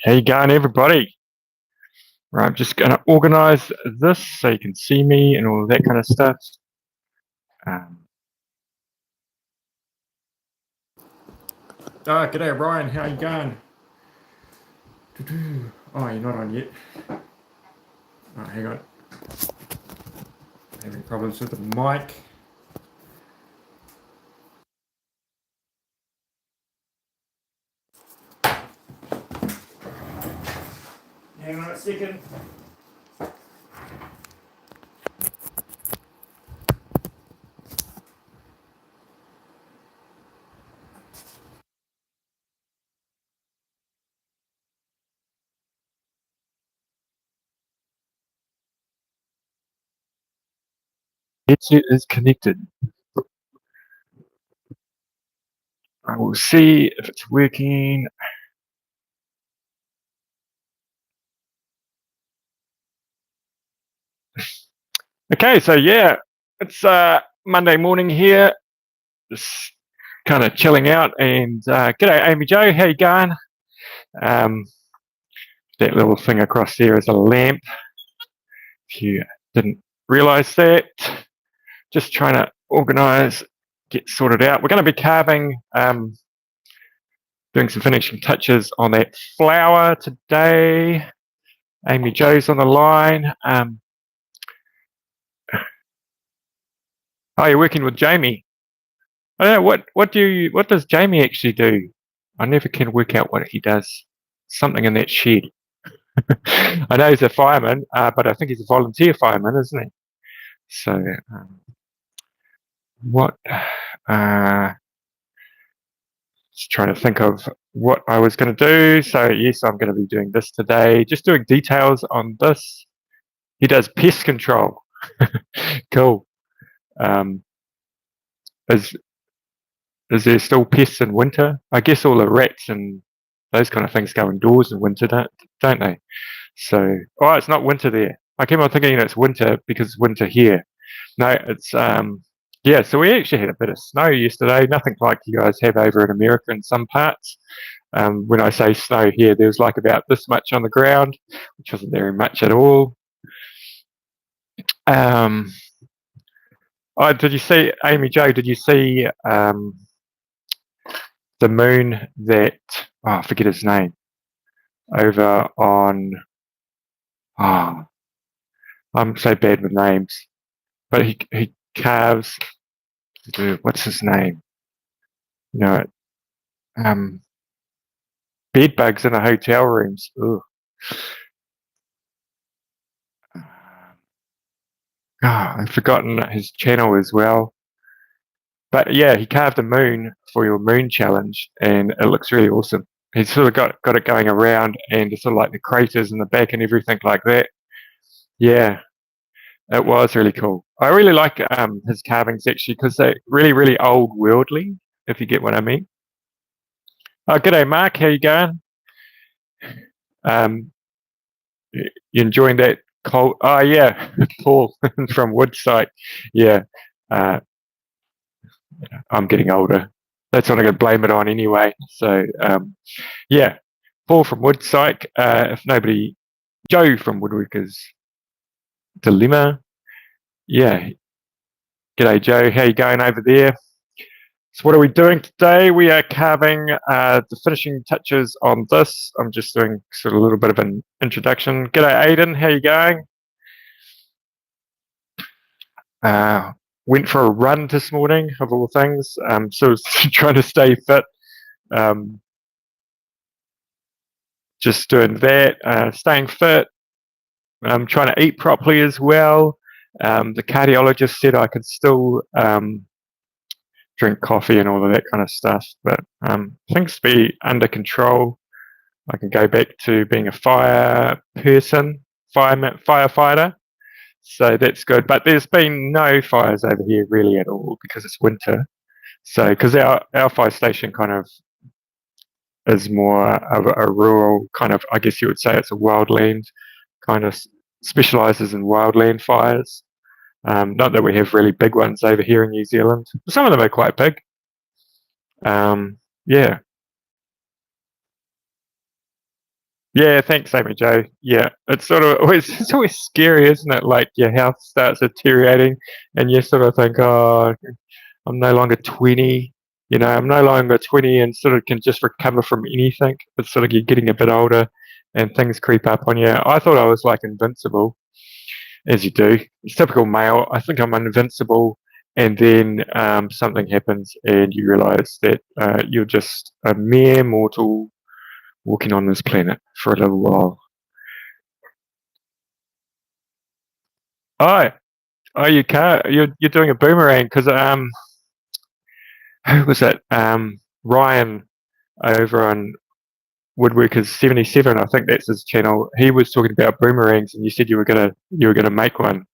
How you going, everybody? Right, I'm just going to organize this so you can see me and all of that kind of stuff. G'day, Brian. How you going? Oh, you're not on yet. Oh, hang on. Having problems with the mic. Hang on a second. Headset is connected. I will see if it's working. Okay, so yeah, it's Monday morning here. Just kind of chilling out, and g'day, Amy Jo. How you going? That little thing across there is a lamp. If you didn't realize that, just trying to organize, get sorted out. We're going to be carving, doing some finishing touches on that flower today. Amy Jo's on the line. Oh, you're working with Jamie. I don't know, what does Jamie actually do? I never can work out what he does. Something in that shed. I know he's a fireman, but I think he's a volunteer fireman, isn't he? So, just trying to think of what I was going to do. So yes, I'm going to be doing this today. Just doing details on this. He does pest control. Cool. Is there still pests in winter? I guess all the rats and those kind of things go indoors in winter, don't they? So, oh, it's not winter there. I keep on thinking it's winter because it's winter here. No, it's yeah. So we actually had a bit of snow yesterday. Nothing like you guys have over in America in some parts. When I say snow here, there was like about this much on the ground, which wasn't very much at all. Oh, did you see, Amy Jo? Did you see the moon that, oh, I forget his name, over on, oh, I'm so bad with names, but he carves, what's his name? You know, bed bugs in the hotel rooms. Ugh. I've forgotten his channel as well. But yeah, he carved a moon for your moon challenge, and it looks really awesome. He's sort of got it going around, and it's sort of like the craters in the back and everything like that. Yeah, it was really cool. I really like his carvings actually because they're really, really old worldly, if you get what I mean. Oh, g'day, Mark. How you going? You enjoying that cold? Oh, yeah, Paul from Woodside. Yeah, I'm getting older. That's what I'm going to blame it on anyway. So, yeah, Paul from Woodside. If nobody, Joe from Woodworkers Dilemma. Yeah, g'day, Joe. How you going over there? So what are we doing today? We are carving the finishing touches on this. I'm just doing sort of a little bit of an introduction. G'day, Aiden. How you going? Went for a run this morning, of all things. So trying to stay fit. Just doing that, staying fit. I'm trying to eat properly as well. The cardiologist said I could still drink coffee and all of that kind of stuff, but things to be under control. I can go back to being a firefighter. So that's good. But there's been no fires over here really at all because it's winter. So because our fire station kind of is more of a rural kind of, I guess you would say it's a wildland, kind of specialises in wildland fires. Not that we have really big ones over here in New Zealand. Some of them are quite big. Yeah. Yeah, thanks, Amy Joe. Yeah, it's sort of always it's always scary, isn't it? Like your health starts deteriorating, and you sort of think, "Oh, I'm no longer 20. You know, I'm no longer 20, and sort of can just recover from anything." It's sort of you're getting a bit older, and things creep up on you. I thought I was like invincible, as you do. It's typical male. I think I'm invincible, and then something happens, and you realise that you're just a mere mortal walking on this planet for a little while. Oh, oh, you can't. You're doing a boomerang because who was it? Ryan over on Woodworkers 77. I think that's his channel. He was talking about boomerangs, and you said you were gonna make one.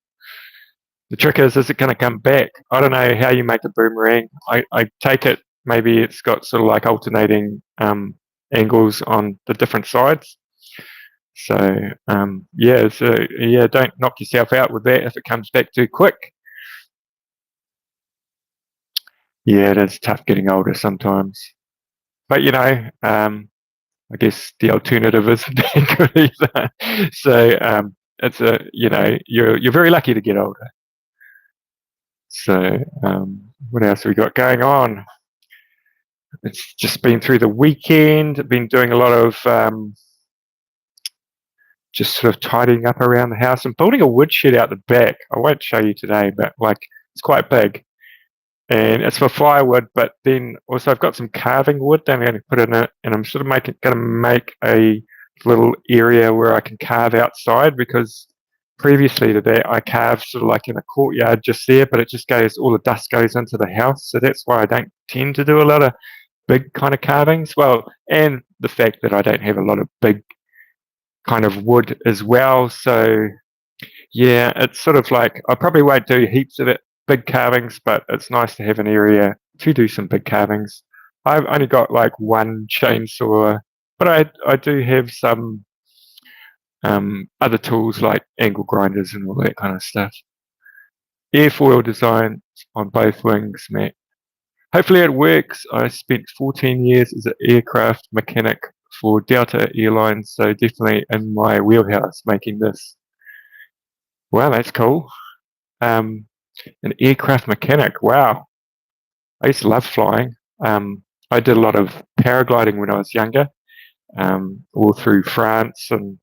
The trick is it going to come back? I don't know how you make a boomerang. I take it maybe it's got sort of like alternating angles on the different sides. So yeah, don't knock yourself out with that if it comes back too quick. Yeah, it is tough getting older sometimes. But I guess the alternative isn't that good either. So it's you're very lucky to get older. So what else have we got going on? It's just been through the weekend. Been doing a lot of just sort of tidying up around the house and building a woodshed out the back. I won't show you today, but like it's quite big. And it's for firewood, but then also I've got some carving wood that I'm going to put in it, and I'm sort of going to make a little area where I can carve outside, because previously to that I carved sort of like in a courtyard just there, but it just goes, all the dust goes into the house, so that's why I don't tend to do a lot of big kind of carvings. Well, and the fact that I don't have a lot of big kind of wood as well, so yeah, it's sort of like I probably won't do heaps of it, big carvings, but it's nice to have an area to do some big carvings. I've only got like one chainsaw, but I do have some other tools like angle grinders and all that kind of stuff. Airfoil design on both wings, Matt. Hopefully it works. I spent 14 years as an aircraft mechanic for Delta Airlines, so definitely in my wheelhouse making this. Wow, that's cool. An aircraft mechanic. Wow. I used to love flying. I did a lot of paragliding when I was younger, all through France and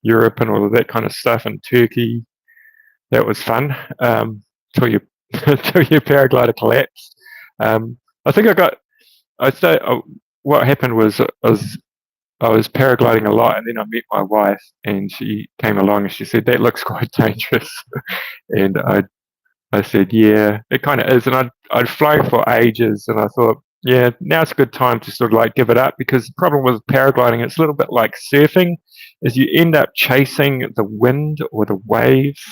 Europe and all of that kind of stuff, and Turkey. That was fun. Till your till your paraglider collapsed. I think what happened was I was paragliding a lot, and then I met my wife, and she came along and she said that looks quite dangerous, and I said, yeah, it kind of is. And I'd flown for ages, and I thought, yeah, now's a good time to sort of like give it up, because the problem with paragliding, it's a little bit like surfing, is you end up chasing the wind or the waves,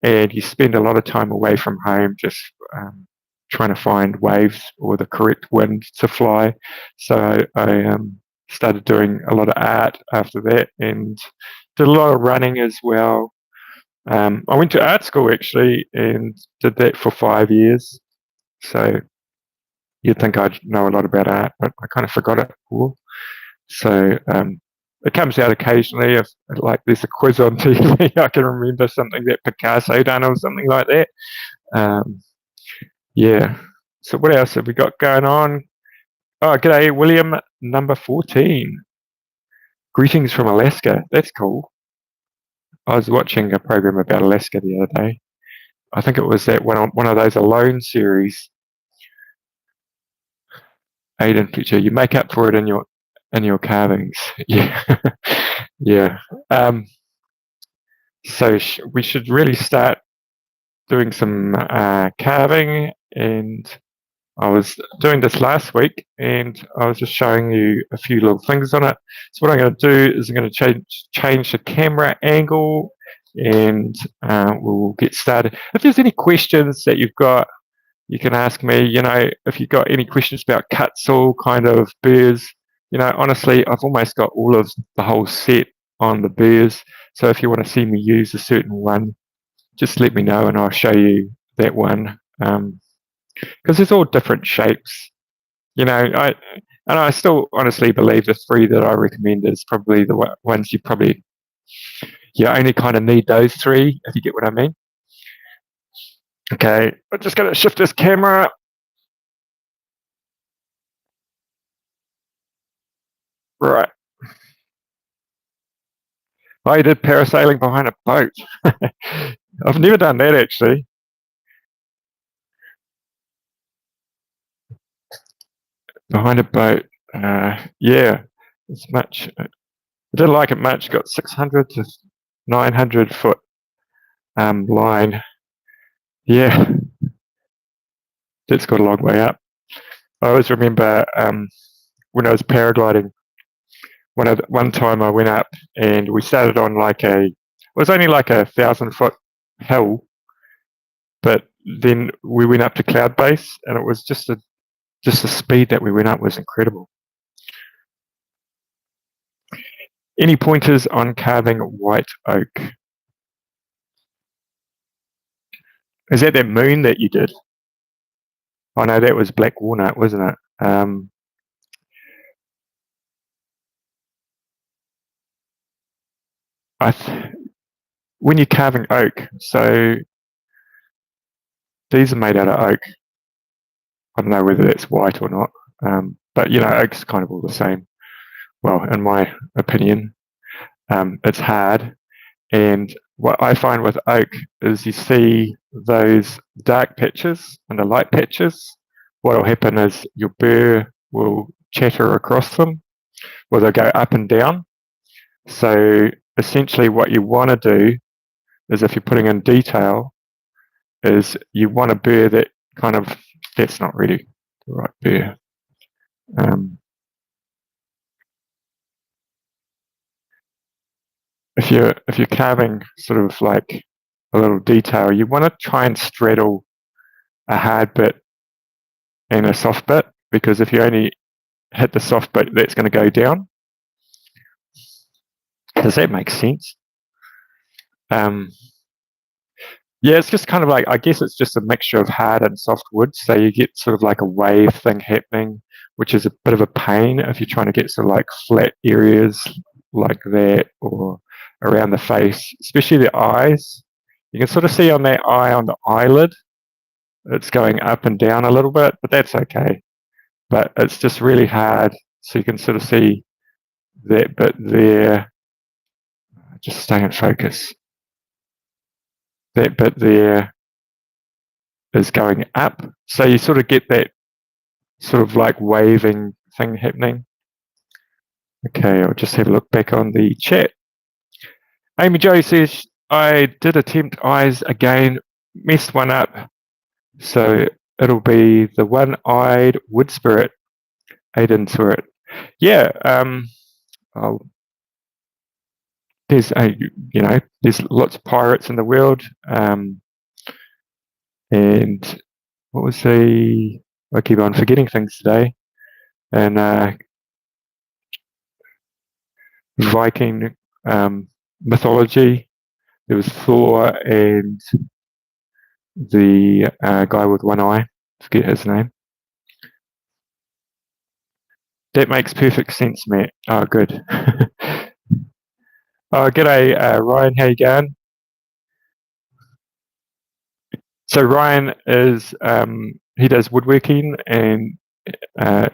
and you spend a lot of time away from home just trying to find waves or the correct wind to fly. So I started doing a lot of art after that, and did a lot of running as well. I went to art school actually and did that for 5 years. So you'd think I'd know a lot about art, but I kind of forgot it all. So it comes out occasionally if like there's a quiz on TV, I can remember something that Picasso done or something like that. Yeah. So what else have we got going on? Oh, g'day, William, number 14. Greetings from Alaska. That's cool. I was watching a program about Alaska the other day. I think it was that one of those Alone series. Aiden picture. You make up for it in your carvings. Yeah, yeah. So we should really start doing some carving, and I was doing this last week, and I was just showing you a few little things on it. So what I'm going to do is I'm going to change the camera angle, and we'll get started. If there's any questions that you've got, you can ask me. If you've got any questions about Kutzall kind of burrs, honestly, I've almost got all of the whole set on the burrs. So if you want to see me use a certain one, just let me know and I'll show you that one. Because there's all different shapes. I And I still honestly believe the 3 that I recommend is probably the ones you only kind of need those 3, if you get what I mean. Okay, I'm just going to shift this camera. Right. I did parasailing behind a boat. I've never done that, actually. Behind a boat. Yeah, it's much. I didn't like it much. Got 600 to 900 foot line. Yeah, that's got a long way up. I always remember when I was paragliding, one time I went up and we started on it was only like 1,000-foot hill, but then we went up to cloud base, and it was just the speed that we went up was incredible. Any pointers on carving white oak? Is that moon that you did? Oh no, that was black walnut, wasn't it? When you're carving oak, so these are made out of oak. I don't know whether that's white or not, but oak's kind of all the same. Well, in my opinion, it's hard, and what I find with oak is you see those dark patches and the light patches. What will happen is your burr will chatter across them, or they'll go up and down. So essentially what you want to do is, if you're putting in detail, is you want a burr that's not really the right burr. If you're carving sort of like a little detail, you want to try and straddle a hard bit and a soft bit, because if you only hit the soft bit, that's going to go down. Does that make sense? Yeah, it's just kind of like, I guess it's just a mixture of hard and soft wood, so you get sort of like a wave thing happening, which is a bit of a pain if you're trying to get sort of like flat areas like that, or around the face, especially the eyes. You can sort of see on that eye, on the eyelid, it's going up and down a little bit, but that's okay. But it's just really hard, so you can sort of see that bit there. Just stay in focus. That bit there is going up, so you sort of get that sort of like waving thing happening. Okay, I'll just have a look back on the chat. Amy Jo says, I did attempt eyes again, messed one up, so it'll be the one-eyed wood spirit, ate into it. Yeah, there's lots of pirates in the world, and what was I keep on forgetting things today, and Viking mythology. There was Thor and the guy with one eye. Forget his name. That makes perfect sense, Matt. Oh, good. Oh, g'day, Ryan. How you going? So Ryan is he does woodworking, and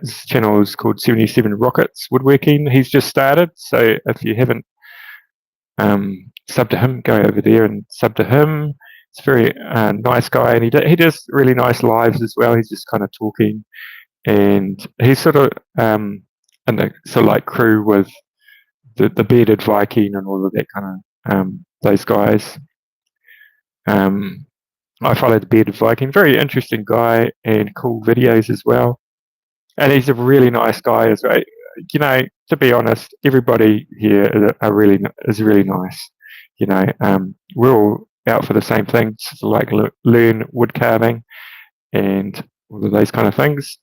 his channel is called 77 Rockets Woodworking. He's just started, so if you haven't sub to him, go over there and sub to him. He's a very nice guy, and he does really nice lives as well. He's just kind of talking, and he's sort of in the sort of like crew with the bearded Viking and all of that kind of those guys. I follow the bearded Viking, very interesting guy, and cool videos as well. And he's a really nice guy as well. To be honest, everybody here is really nice. We're all out for the same things, like learn wood carving and all of those kind of things.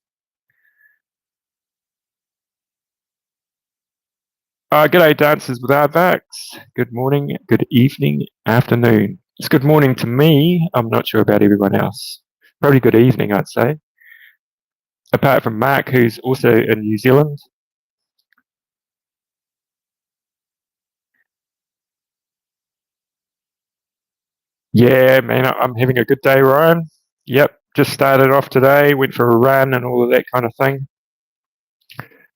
G'day, Dancers with Aardvarks. Good morning, good evening, afternoon. It's good morning to me. I'm not sure about everyone else. Probably good evening, I'd say. apart from Mark, who's also in New Zealand. Yeah, man, I'm having a good day, Ryan. Yep, just started off today, went for a run and all of that kind of thing.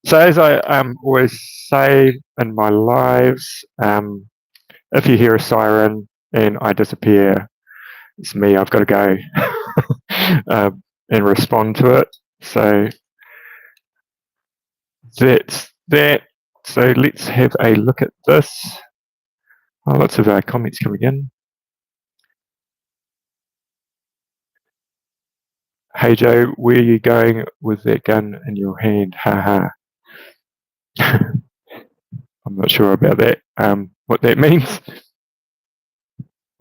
So as I always say in my lives, if you hear a siren and I disappear, it's me. I've got to go and respond to it. So that's that. So let's have a look at this. Oh, lots of comments coming in. Hey Joe, where are you going with that gun in your hand? Ha ha. I'm not sure about that. What that means.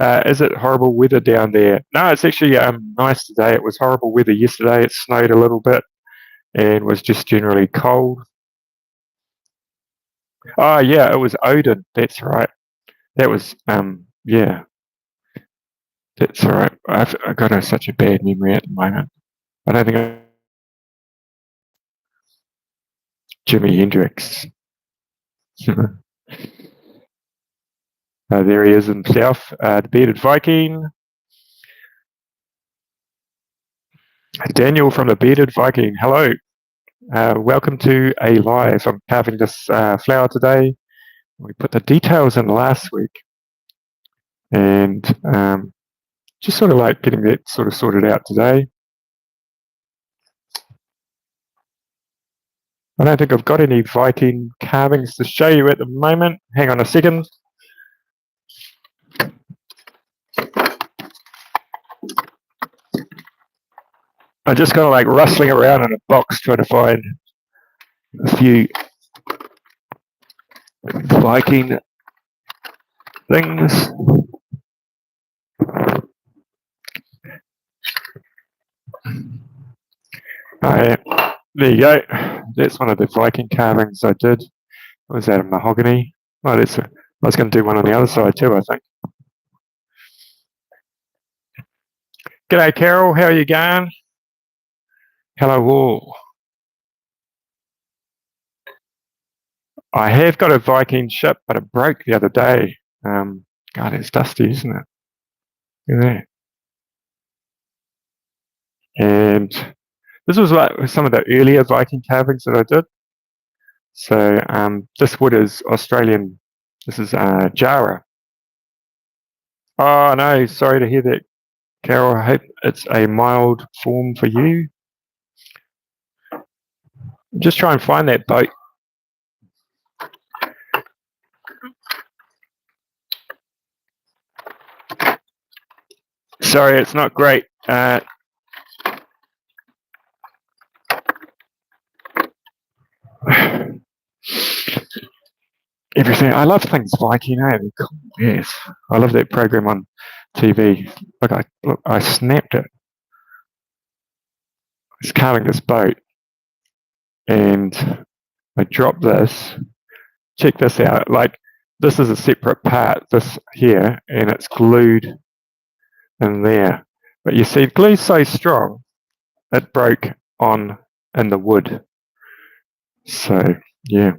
Is it horrible weather down there? No, it's actually nice today. It was horrible weather yesterday. It snowed a little bit and was just generally cold. Oh yeah, it was Odin. That's right. That was yeah. That's right. I've got such a bad memory at the moment. I don't think Jimi Hendrix. There he is himself, the bearded Viking. Daniel from the bearded Viking. Hello. Welcome to a live. I'm carving this flower today. We put the details in last week, and just sort of like getting that sort of sorted out today. I don't think I've got any Viking carvings to show you at the moment. Hang on a second. I'm just kind of like rustling around in a box trying to find a few Viking things. There you go. That's one of the Viking carvings I did. Was that a mahogany? Oh, I was going to do one on the other side too, I think. G'day, Carol. How are you going? Hello, all. I have got a Viking ship, but it broke the other day. God, it's dusty, isn't it? Look at that. And this was like some of the earlier Viking carvings that I did. So this wood is Australian. This is Jara. Oh no, sorry to hear that, Carol. I hope it's a mild form for you. Just try and find that boat. Sorry, it's not great. Everything. I love things Viking, eh? Cool. Yes, I love that program on TV. Look, I snapped it. I was carving this boat, and I dropped this. Check this out. Like, this is a separate part, this here, and it's glued in there. But you see, the glue's so strong, it broke in the wood. So, yeah.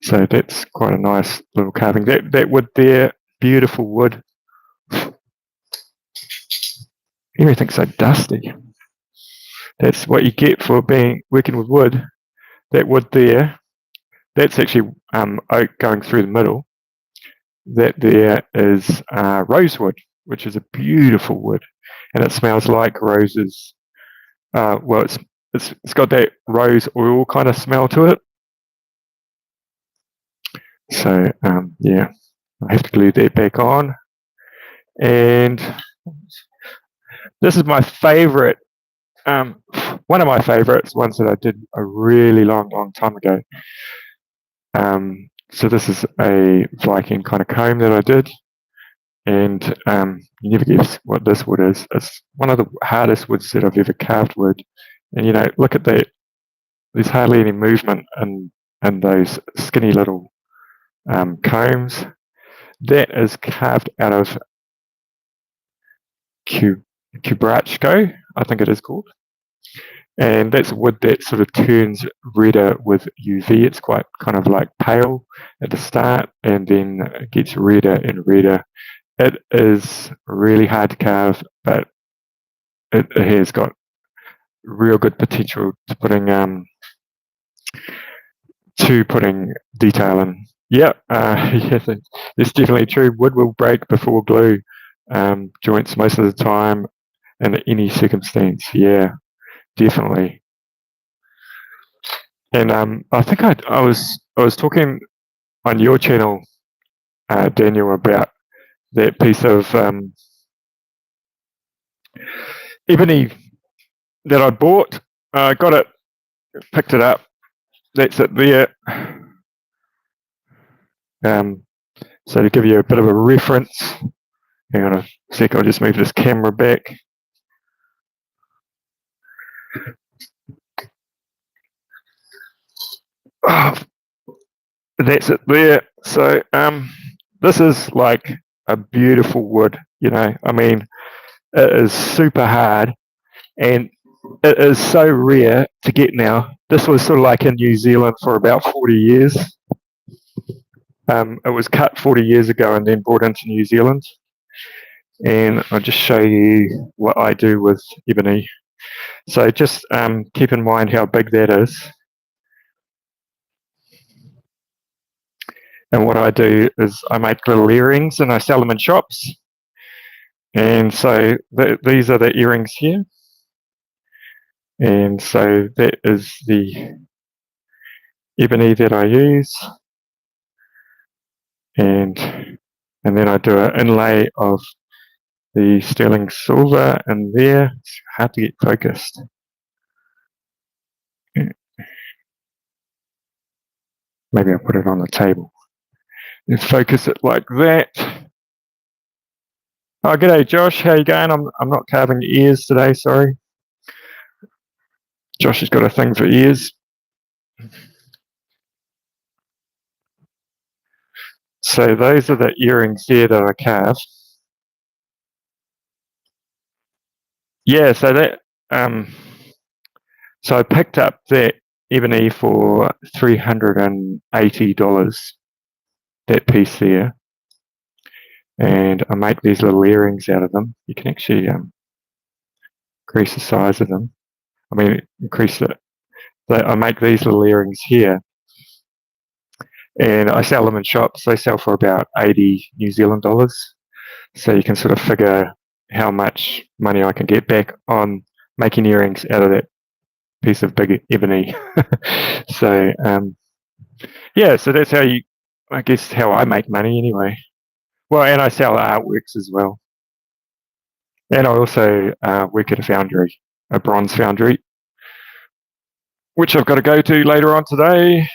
So that's quite a nice little carving. That wood there, beautiful wood. Everything's so dusty. That's what you get for working with wood. That wood there, that's actually oak going through the middle. That there is rosewood, which is a beautiful wood, and it smells like roses. Well, it's got that rose oil kind of smell to it. So yeah, I have to glue that back on. And this is my favorite, one of my favorites, ones that I did a really long time ago. So this is a Viking kind of comb that I did. And you never guess what this wood is. It's one of the hardest woods that I've ever carved with. And you know, look at that. There's hardly any movement in those skinny little combs. That is carved out of Kubrachko, I think it is called. and that's wood that sort of turns redder with UV. It's quite kind of like pale at the start, and then it gets redder and redder. It is really hard to carve, but it has got real good potential to putting detail in. Yeah, yeah, it's definitely true. Wood will break before glue joints most of the time in any circumstance. Yeah, definitely. And I think I was talking on your channel, Daniel, about that piece of ebony that I bought. I got it, picked it up. That's it there. So to give you a bit of a reference, hang on a sec, I'll just move this camera back. Oh, that's it there. So this is like a beautiful wood, you know. I mean, it is super hard, and it is so rare to get now. This was sort of like in New Zealand for about 40 years. It was cut 40 years ago and then brought into New Zealand. And I'll just show you what I do with ebony. So just keep in mind how big that is. And what I do is I make little earrings and I sell them in shops. And so these are the earrings here. And so that is the ebony that I use. And then I do an inlay of the sterling silver in there. It's hard to get focused. Maybe I'll put it on the table. And focus it like that. Oh, g'day Josh, how you going? I'm not carving ears today, sorry. Josh has got a thing for ears. So those are the earrings there that I carved. Yeah, so that so I picked up that ebony for $380, that piece there. And I make these little earrings out of them. You can actually increase the size of them. I mean, increase it. I make these little earrings here, and I sell them in shops. They sell for about 80 New Zealand dollars. So you can sort of figure how much money I can get back on making earrings out of that piece of big ebony. So yeah, so that's how I guess how I make money anyway. Well, and I sell artworks as well. And I also work at a foundry, a bronze foundry, which I've got to go to later on today.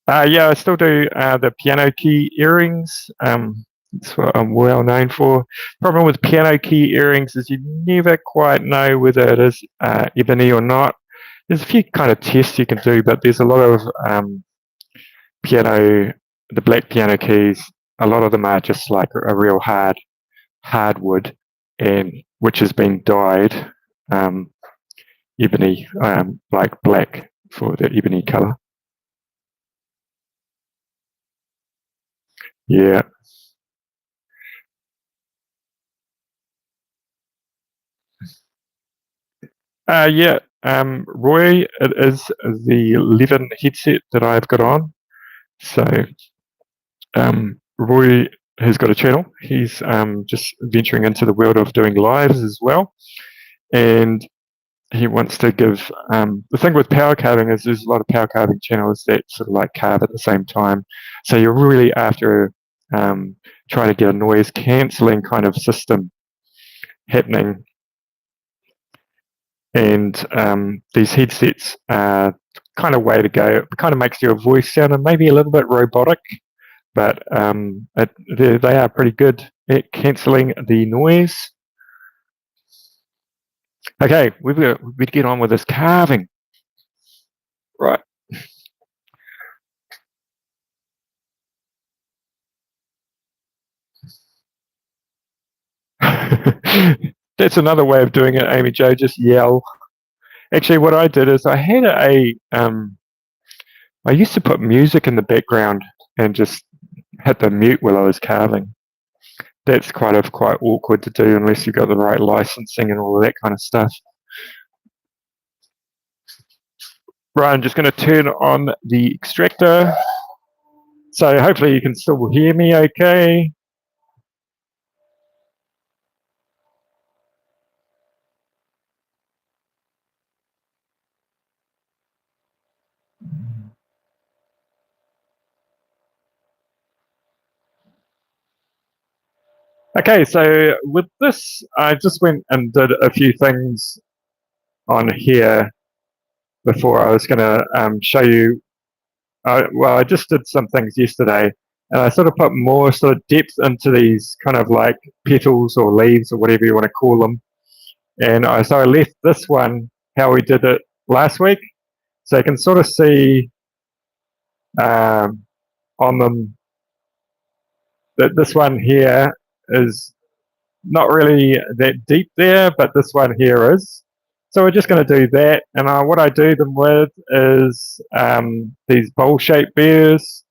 Yeah, I still do the piano key earrings. That's what I'm well known for. Problem with piano key earrings is you never quite know whether it is ebony or not. There's a few kind of tests you can do, but there's a lot of the black piano keys, a lot of them are just like a real hardwood, and which has been dyed ebony, like black for the ebony color. Yeah. Yeah. Roy, it is the Levin headset that I've got on. So Roy has got a channel. He's just venturing into the world of doing lives as well. And he wants to give, the thing with power carving is there's a lot of power carving channels that sort of like carve at the same time. So you're really after trying to get a noise cancelling kind of system happening. And these headsets are kind of way to go. It kind of makes your voice sound maybe a little bit robotic, but they are pretty good at cancelling the noise. Okay, we've got to get on with this carving. Right. That's another way of doing it, Amy Jo, just yell. Actually, what I did is I had I used to put music in the background and just hit the mute while I was carving. That's quite awkward to do unless you've got the right licensing and all of that kind of stuff. Right, I'm just going to turn on the extractor. So hopefully you can still hear me okay. Okay, so with this, I just went and did a few things on here before I was going to show you. Well, I just did some things yesterday, and I sort of put more sort of depth into these kind of like petals or leaves or whatever you want to call them. And so I left this one how we did it last week, so you can sort of see on them that this one here is not really that deep there, but this one here is. So we're just going to do that, and what I do them with is these bowl-shaped burrs,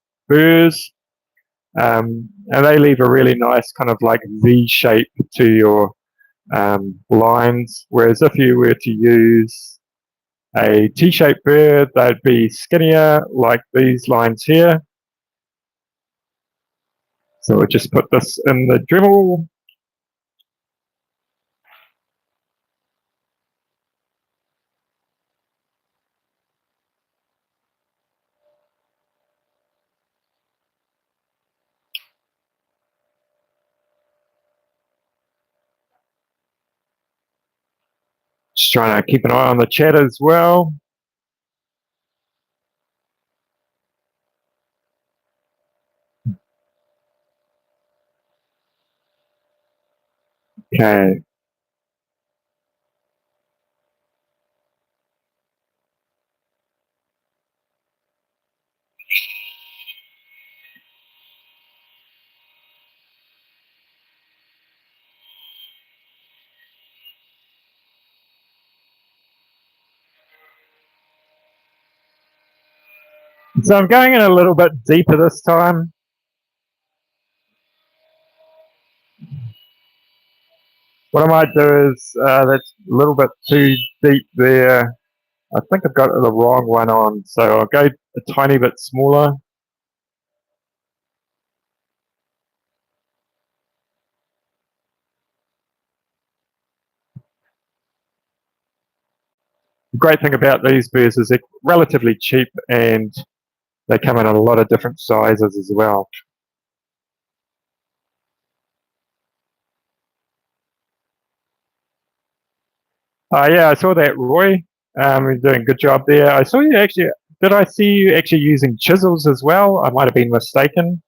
and they leave a really nice kind of like V shape to your lines, whereas if you were to use a T-shaped burr, they'd be skinnier like these lines here. So we'll just put this in the Dremel. Just trying to keep an eye on the chat as well. Okay. So I'm going in a little bit deeper this time. What I might do is, that's a little bit too deep there. I think I've got the wrong one on, so I'll go a tiny bit smaller. The great thing about these burrs is they're relatively cheap and they come in a lot of different sizes as well. Yeah, I saw that, Roy. You're doing a good job there. I saw you actually. Did I see you actually using chisels as well? I might have been mistaken.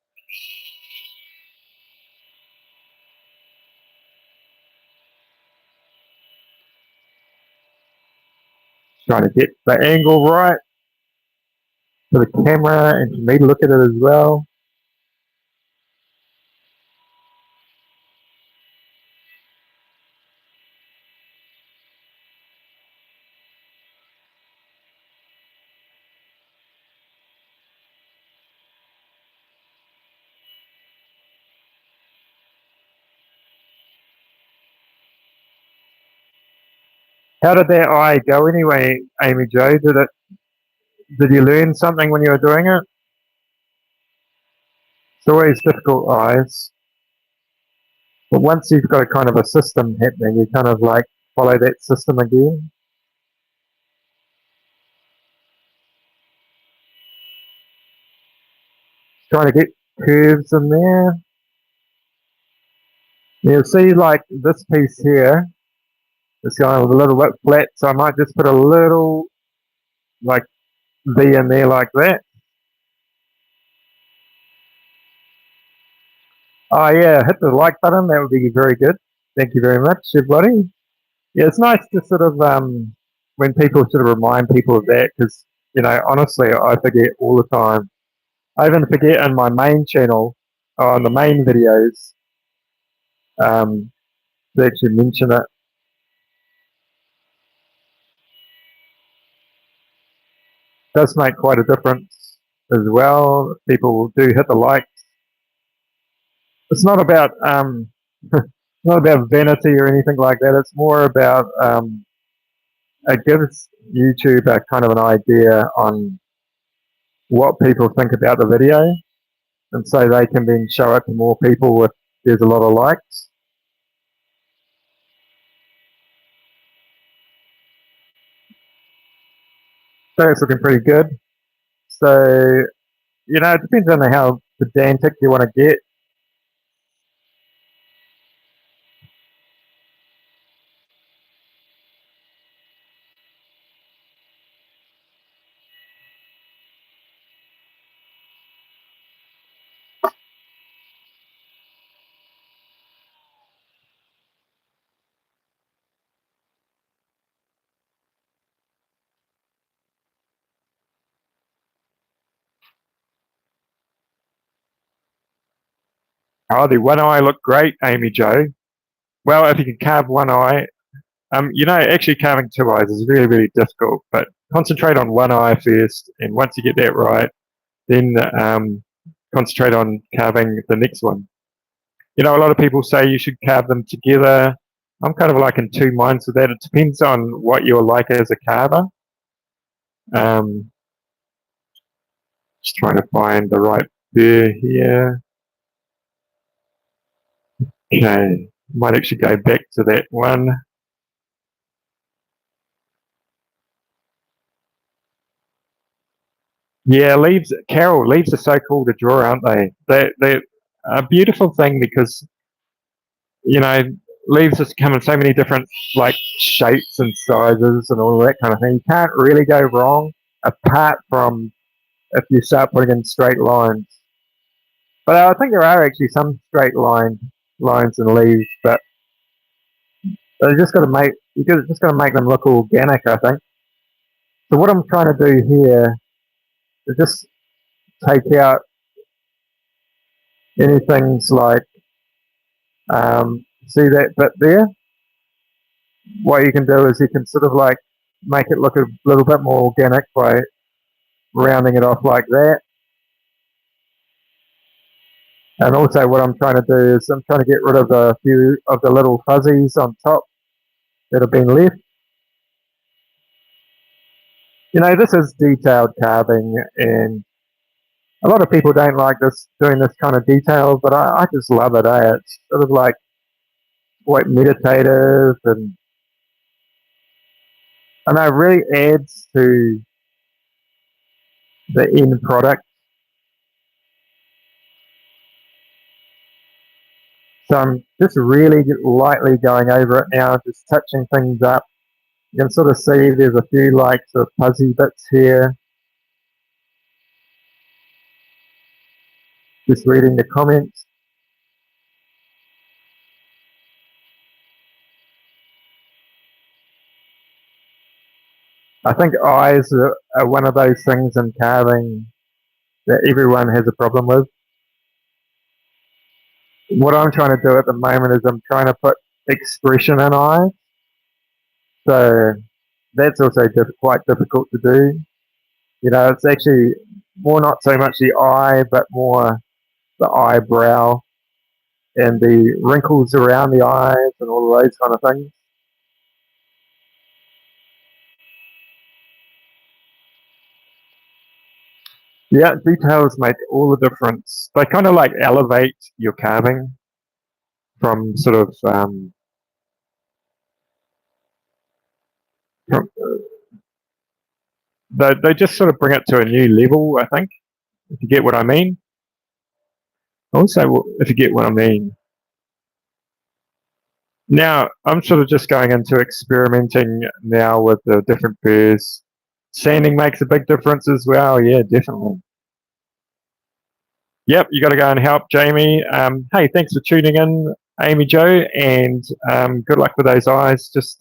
Trying to get the angle right for the camera and for me to look at it as well. How did that eye go anyway, Amy Jo? Did you learn something when you were doing it? It's always difficult eyes. But once you've got a kind of a system happening, you kind of like follow that system again. Trying to get curves in there. You'll see like this piece here, it's kind of a little bit flat, so I might just put a little like V in there like that. Oh yeah, hit the like button, that would be very good. Thank you very much, everybody. Yeah, it's nice to sort of, when people sort of remind people of that, because, you know, honestly, I forget all the time. I even forget in my main channel, on the main videos, to actually mention it. Does make quite a difference as well. People do hit the likes. It's not about not about vanity or anything like that. It's more about it gives YouTube a kind of an idea on what people think about the video, and so they can then show it to more people if there's a lot of likes. So it's looking pretty good. So, you know, it depends on how pedantic you want to get. Oh, the one eye looked great, Amy Jo. Well, if you can carve one eye, you know, actually carving two eyes is really, really difficult, but concentrate on one eye first, and once you get that right, then concentrate on carving the next one. You know, a lot of people say you should carve them together. I'm kind of like in two minds with that. It depends on what you're like as a carver. Just trying to find the right burr here. Okay, might actually go back to that one. Yeah, leaves, Carol, leaves are so cool to draw, aren't they? They're a beautiful thing because, you know, leaves just come in so many different like shapes and sizes and all that kind of thing. You can't really go wrong apart from if you start putting in straight lines. But I think there are actually some straight lines and leaves, but they just got to make just got to make them look organic, I think. So what I'm trying to do here is just take out anything like see that bit there. What you can do is you can sort of like make it look a little bit more organic by rounding it off like that. And also what I'm trying to do is I'm trying to get rid of a few of the little fuzzies on top that have been left. You know, this is detailed carving, and a lot of people don't like doing this kind of detail, but I just love it. It's sort of like quite meditative, and I know it really adds to the end product. So I'm just really lightly going over it now, just touching things up. You can sort of see there's a few like sort of fuzzy bits here. Just reading the comments. I think eyes are one of those things in carving that everyone has a problem with. What I'm trying to do at the moment is I'm trying to put expression in eyes. So that's also quite difficult to do. You know, it's actually more not so much the eye, but more the eyebrow and the wrinkles around the eyes and all of those kind of things. Yeah, details make all the difference. They kind of like elevate your carving from sort of from, they just sort of bring it to a new level, I think, if you get what I mean. Also, if you get what I mean. Now, I'm sort of just going into experimenting now with the different burrs. Sanding makes a big difference as well. Yeah, definitely. Yep, you got to go and help Jamie. Hey, thanks for tuning in, Amy Jo, and good luck with those eyes. Just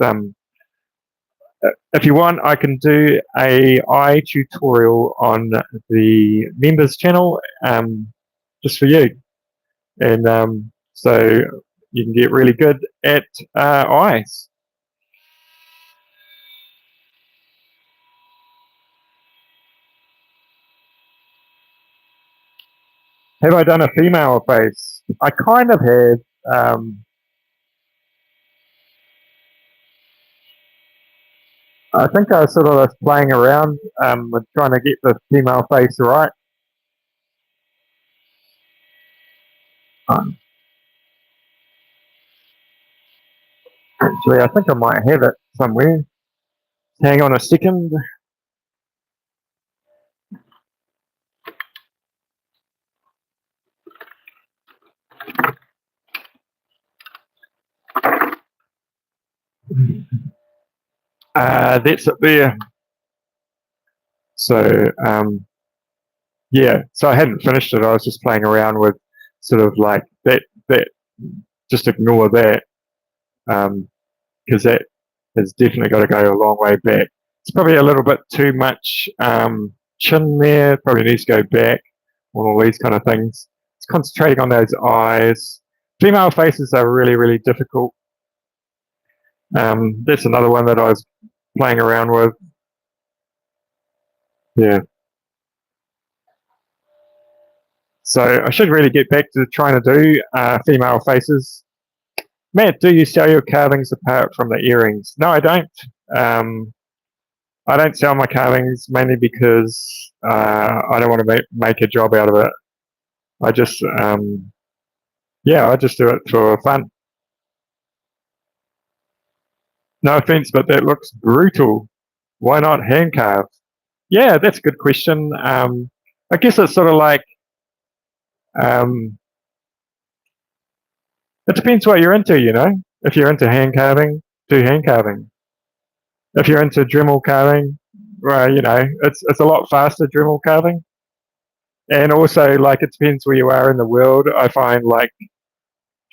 if you want, I can do a eye tutorial on the members channel just for you. And so you can get really good at eyes. Have I done a female face? I kind of have. I think I was sort of playing around with trying to get the female face right. Actually, I think I might have it somewhere. Hang on a second. That's it there. So, yeah, so I hadn't finished it. I was just playing around with sort of like that, just ignore that, because that has definitely got to go a long way back. It's probably a little bit too much chin there, probably needs to go back on all these kind of things. It's concentrating on those eyes. Female faces are really, really difficult. That's another one that I was playing around with. Yeah. So I should really get back to trying to do female faces. Matt, do you sell your carvings apart from the earrings? No, I don't. I don't sell my carvings mainly because I don't want to make a job out of it. I just, yeah, I just do it for fun. No offense, but that looks brutal. Why not hand carve? Yeah, that's a good question. I guess it's sort of like, it depends what you're into, you know. If you're into hand carving, do hand carving. If you're into Dremel carving, well, you know, it's a lot faster Dremel carving. And also, like, it depends where you are in the world. I find like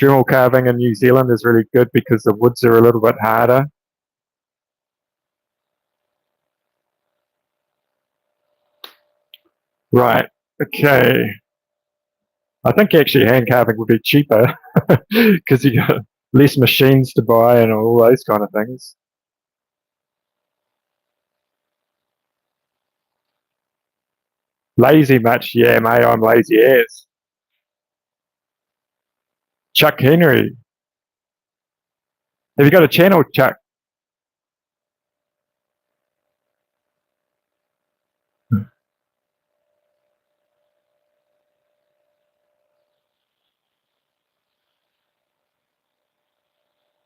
Dremel carving in New Zealand is really good because the woods are a little bit harder. Right. Okay. I think actually hand carving would be cheaper because you got less machines to buy and all those kind of things. Lazy much? Yeah, mate, I'm lazy as. Chuck Henry. Have you got a channel, Chuck?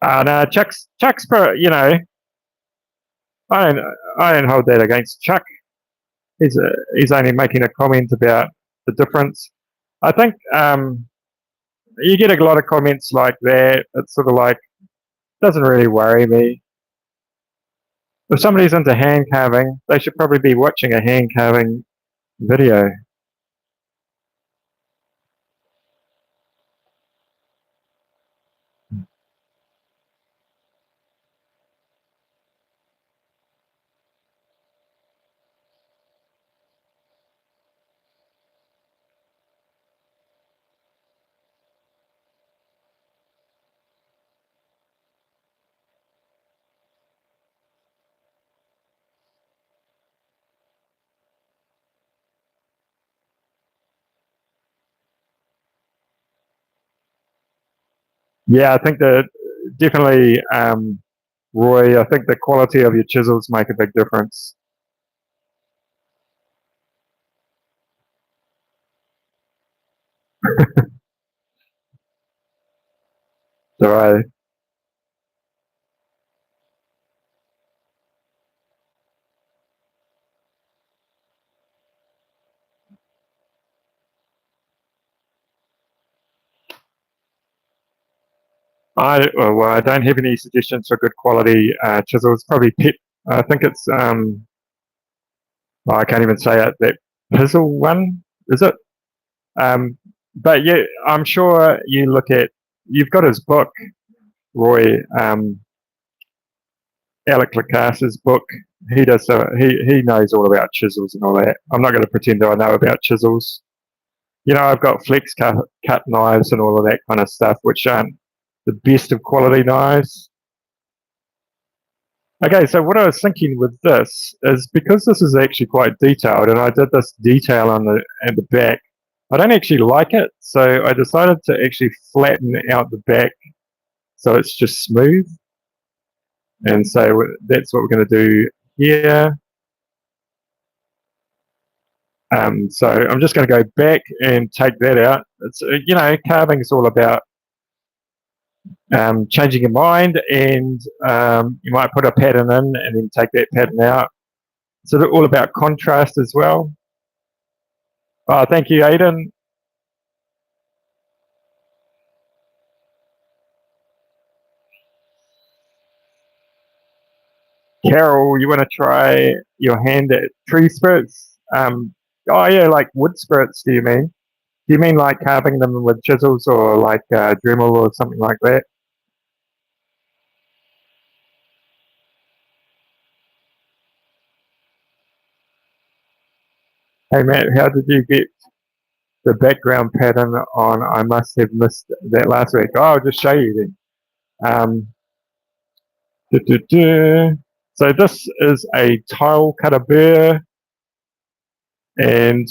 No, Chuck's you know, I don't hold that against Chuck. He's only making a comment about the difference. I think you get a lot of comments like that. It's sort of like doesn't really worry me. If somebody's into hand carving, they should probably be watching a hand carving video. Yeah, I think that definitely, Roy. I think the quality of your chisels make a big difference. So well, I don't have any suggestions for good quality chisels. Probably Pep. I think it's I can't even say it. That Pizzle one is it? But yeah, I'm sure you look at. You've got his book, Roy. Alec Lacasse's book. He does. He knows all about chisels and all that. I'm not going to pretend that I know about chisels. You know, I've got flex cut knives and all of that kind of stuff, which aren't the best of quality knives. Okay, so what I was thinking with this is because this is actually quite detailed, and I did this detail on at the back, I don't actually like it, so I decided to actually flatten out the back so it's just smooth. And so that's what we're going to do here. So I'm just going to go back and take that out. It's, you know, carving is all about changing your mind, and you might put a pattern in and then take that pattern out. So they're all about contrast as well. Oh, thank you, Aidan. Carol, you want to try your hand at tree spirits? Oh yeah, like wood spirits, do you mean? Do you mean like carving them with chisels or like Dremel or something like that? Hey Matt, how did you get the background pattern on? I must have missed that last week. Oh, I'll just show you then. Um, So this is a tile cutter burr and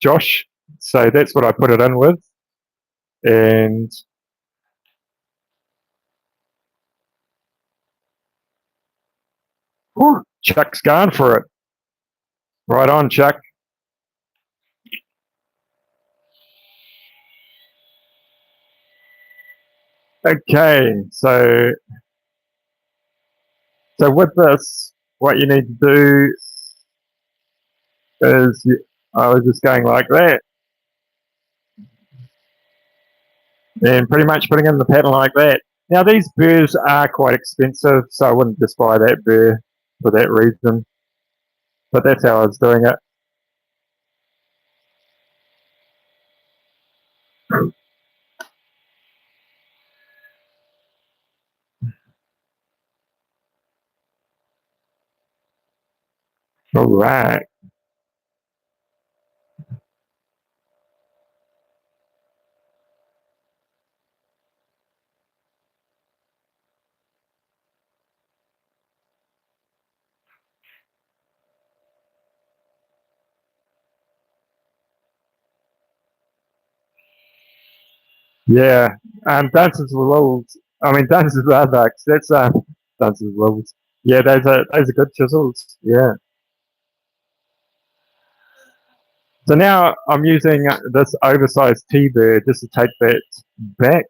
Josh. So that's what I put it in with. And whew, Chuck's gone for it. Right on, Chuck. Okay, so with this, what you need to do is I was just going like that, and pretty much putting in the pattern like that. Now these burrs are quite expensive, so I wouldn't just buy that burr for that reason. But that's how I was doing it. All right. Yeah, Dances with Wolves. I mean, Dances with Outbacks. That's Dances with Wolves. Yeah, those are good chisels. Yeah. So now I'm using this oversized T-bird just to take that back.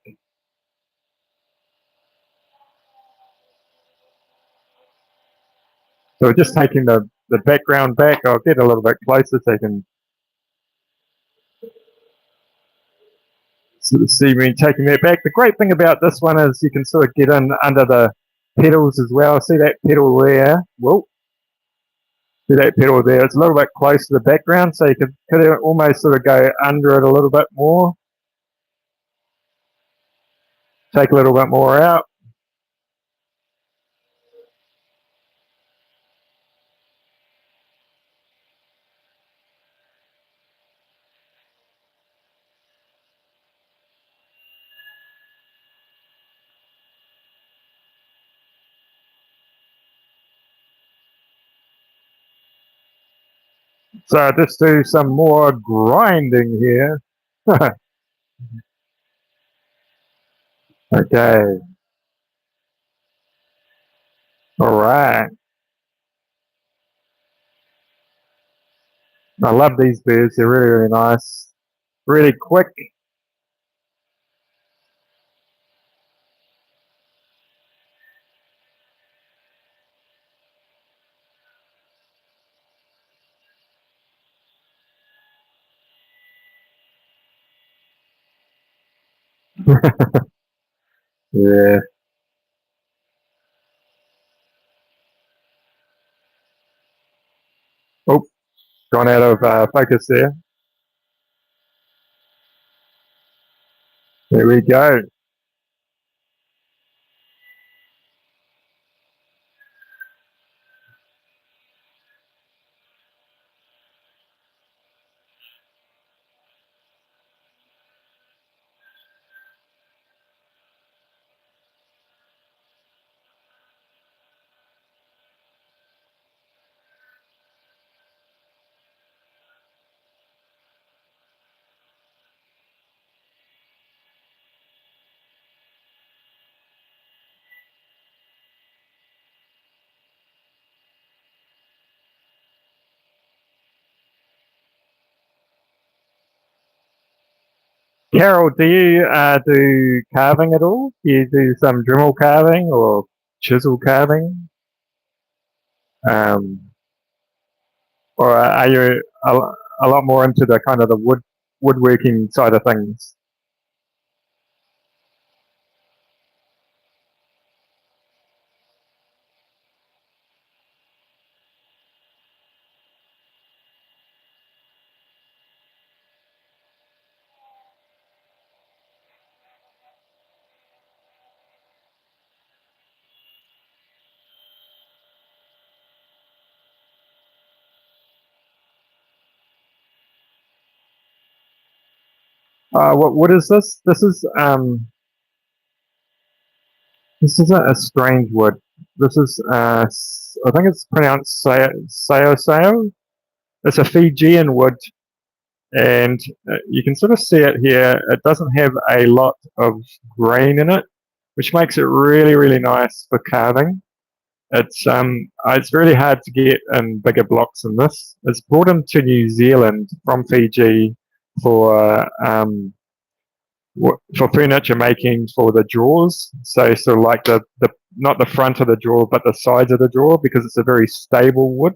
So we're just taking the background back. I'll get a little bit closer so you can sort of see me taking that back. The great thing about this one is you can sort of get in under the pedals as well. See that pedal there? Whoa. See that pedal there? It's a little bit close to the background, so you could almost sort of go under it a little bit more. Take a little bit more out. So just do some more grinding here. Okay. All right. I love these beers. They're really, really nice. Really quick. Yeah. Oh, gone out of focus there. There we go. Carol, do you do carving at all? Do you do some Dremel carving or chisel carving? Um, or are you a lot more into the kind of the woodworking side of things? What is this? This isn't a strange wood. This is I think it's pronounced sao sao. It's a Fijian wood, and you can sort of see it here. It doesn't have a lot of grain in it, which makes it really really nice for carving. It's really hard to get in bigger blocks than this. It's brought into New Zealand from Fiji for for furniture making for the drawers. So sort of like the not the front of the drawer, but the sides of the drawer, because it's a very stable wood.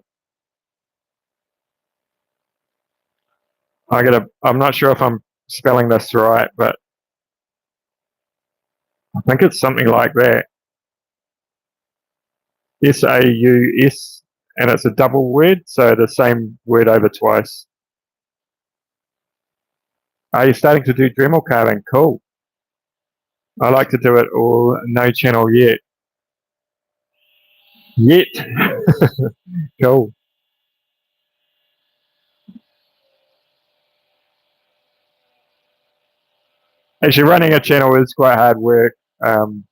I'm not sure if I'm spelling this right, but I think it's something like that. Saus, and it's a double word, so the same word over twice. Are you starting to do Dremel carving? Cool. I like to do it all, no channel yet. Yet. Cool. Actually, running a channel is quite hard work. Um,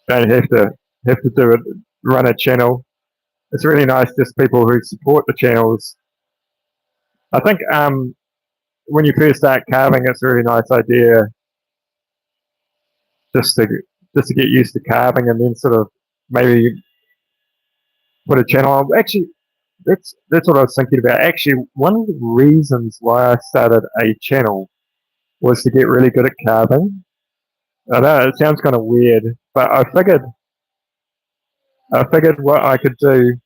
don't have to do it. Run a channel. It's really nice. Just people who support the channels. I think when you first start carving, it's a really nice idea just to just to get used to carving, and then sort of maybe put a channel on. Actually, that's what I was thinking about. Actually, one of the reasons why I started a channel was to get really good at carving. I know it sounds kind of weird, but I figured what I could do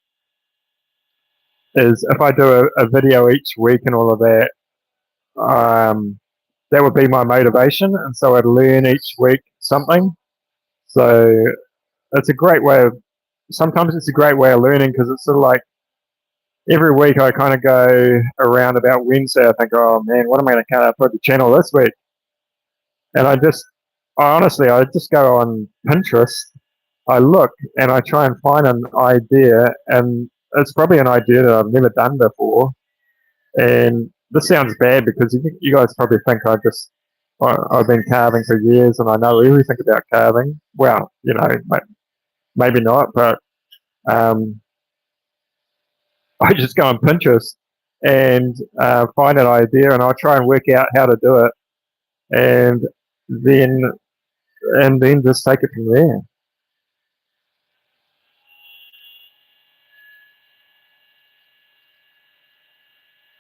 is if I do a video each week and all of that, um, that would be my motivation, and so I'd learn each week something. So it's a great way of. Sometimes it's a great way of learning because it's sort of like every week I kind of go around about Wednesday. I think, oh man, what am I going to cut up for the channel this week? And I just go on Pinterest. I look and I try and find an idea, and it's probably an idea that I've never done before. And this sounds bad because you guys probably think I've been carving for years and I know everything about carving. Well, maybe not, but um, I just go on Pinterest and find an idea, and I'll try and work out how to do it, and then just take it from there.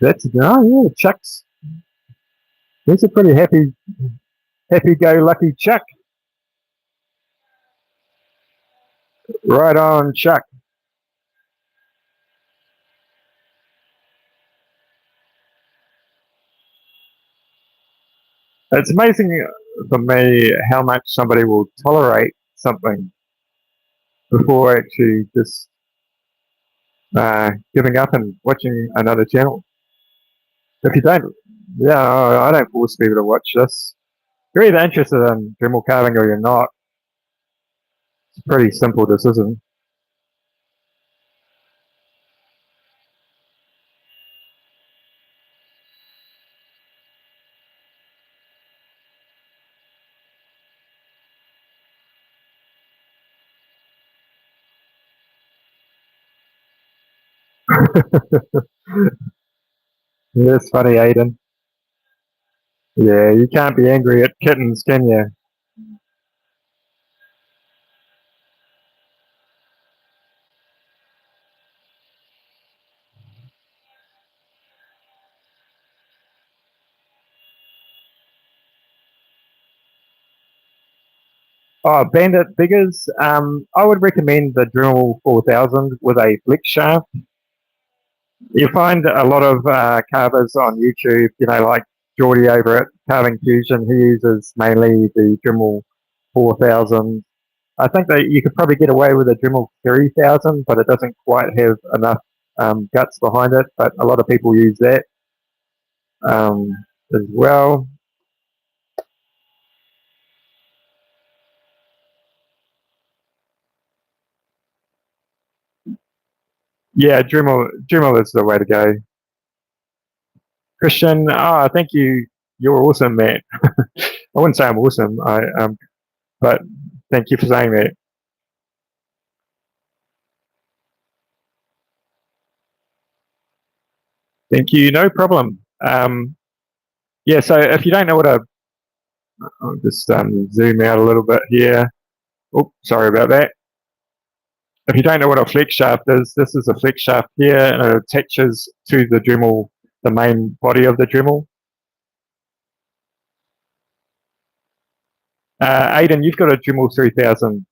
That's yeah, Chuck's. He's a pretty happy go lucky Chuck. Right on, Chuck. It's amazing for me how much somebody will tolerate something before actually just giving up and watching another channel. If you don't, yeah, I don't force people to watch this. If you're either interested in Dremel carving or you're not. It's a pretty simple decision. That's funny, Aiden. Yeah, you can't be angry at kittens, can you? Oh, Bandit Biggers. I would recommend the Dremel 4000 with a flex shaft. You find a lot of carvers on YouTube, like Geordie over at Carving Fusion, he uses mainly the Dremel 4000. I think that you could probably get away with a Dremel 3000, but it doesn't quite have enough guts behind it. But a lot of people use that um, as well. Yeah, Dremel is the way to go. Christian, I think you're awesome, man. I wouldn't say I'm awesome, but thank you for saying that. Thank you, no problem. Yeah, so if you don't know what I'll just zoom out a little bit here. Oh, sorry about that. If you don't know what a flex shaft is, this is a flex shaft here, and it attaches to the Dremel, the main body of the Dremel. Aidan, you've got a Dremel 3000.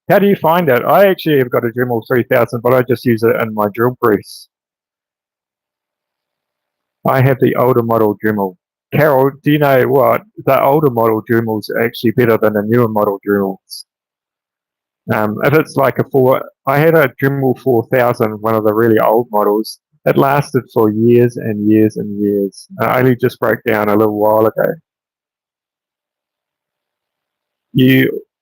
How do you find it? I actually have got a Dremel 3000, but I just use it in my drill press. I have the older model Dremel. Carol, do you know what? The older model Dremels are actually better than the newer model Dremels. If it's like I had a Dremel 4000, one of the really old models. It lasted for years and years and years. It only just broke down a little while ago.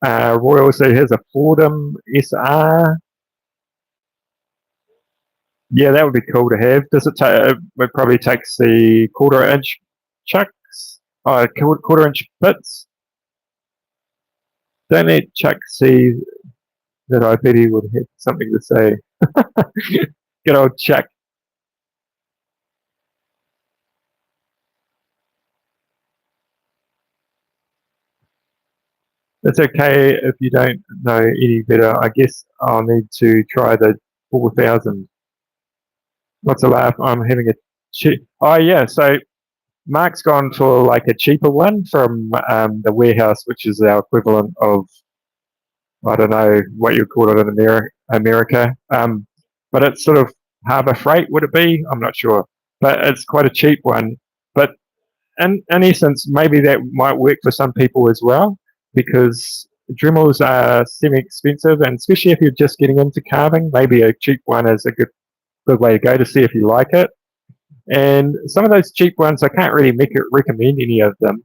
Roy also has a Fordham SR. Yeah, that would be cool to have. Does it take? It probably takes the quarter-inch chucks, quarter-inch bits. Don't let Chuck see that I bet he would have something to say. Good old Chuck. It's okay if you don't know any better. I guess I'll need to try the 4000. What's a laugh? I'm having a cheap. Oh, yeah. So Mark's gone for like a cheaper one from the warehouse, which is our equivalent of, I don't know what you call it in America. But it's sort of Harbour Freight, would it be? I'm not sure. But it's quite a cheap one. But in essence, maybe that might work for some people as well, because Dremels are semi-expensive, and especially if you're just getting into carving, maybe a cheap one is a good way to go to see if you like it. And some of those cheap ones, I can't really recommend any of them,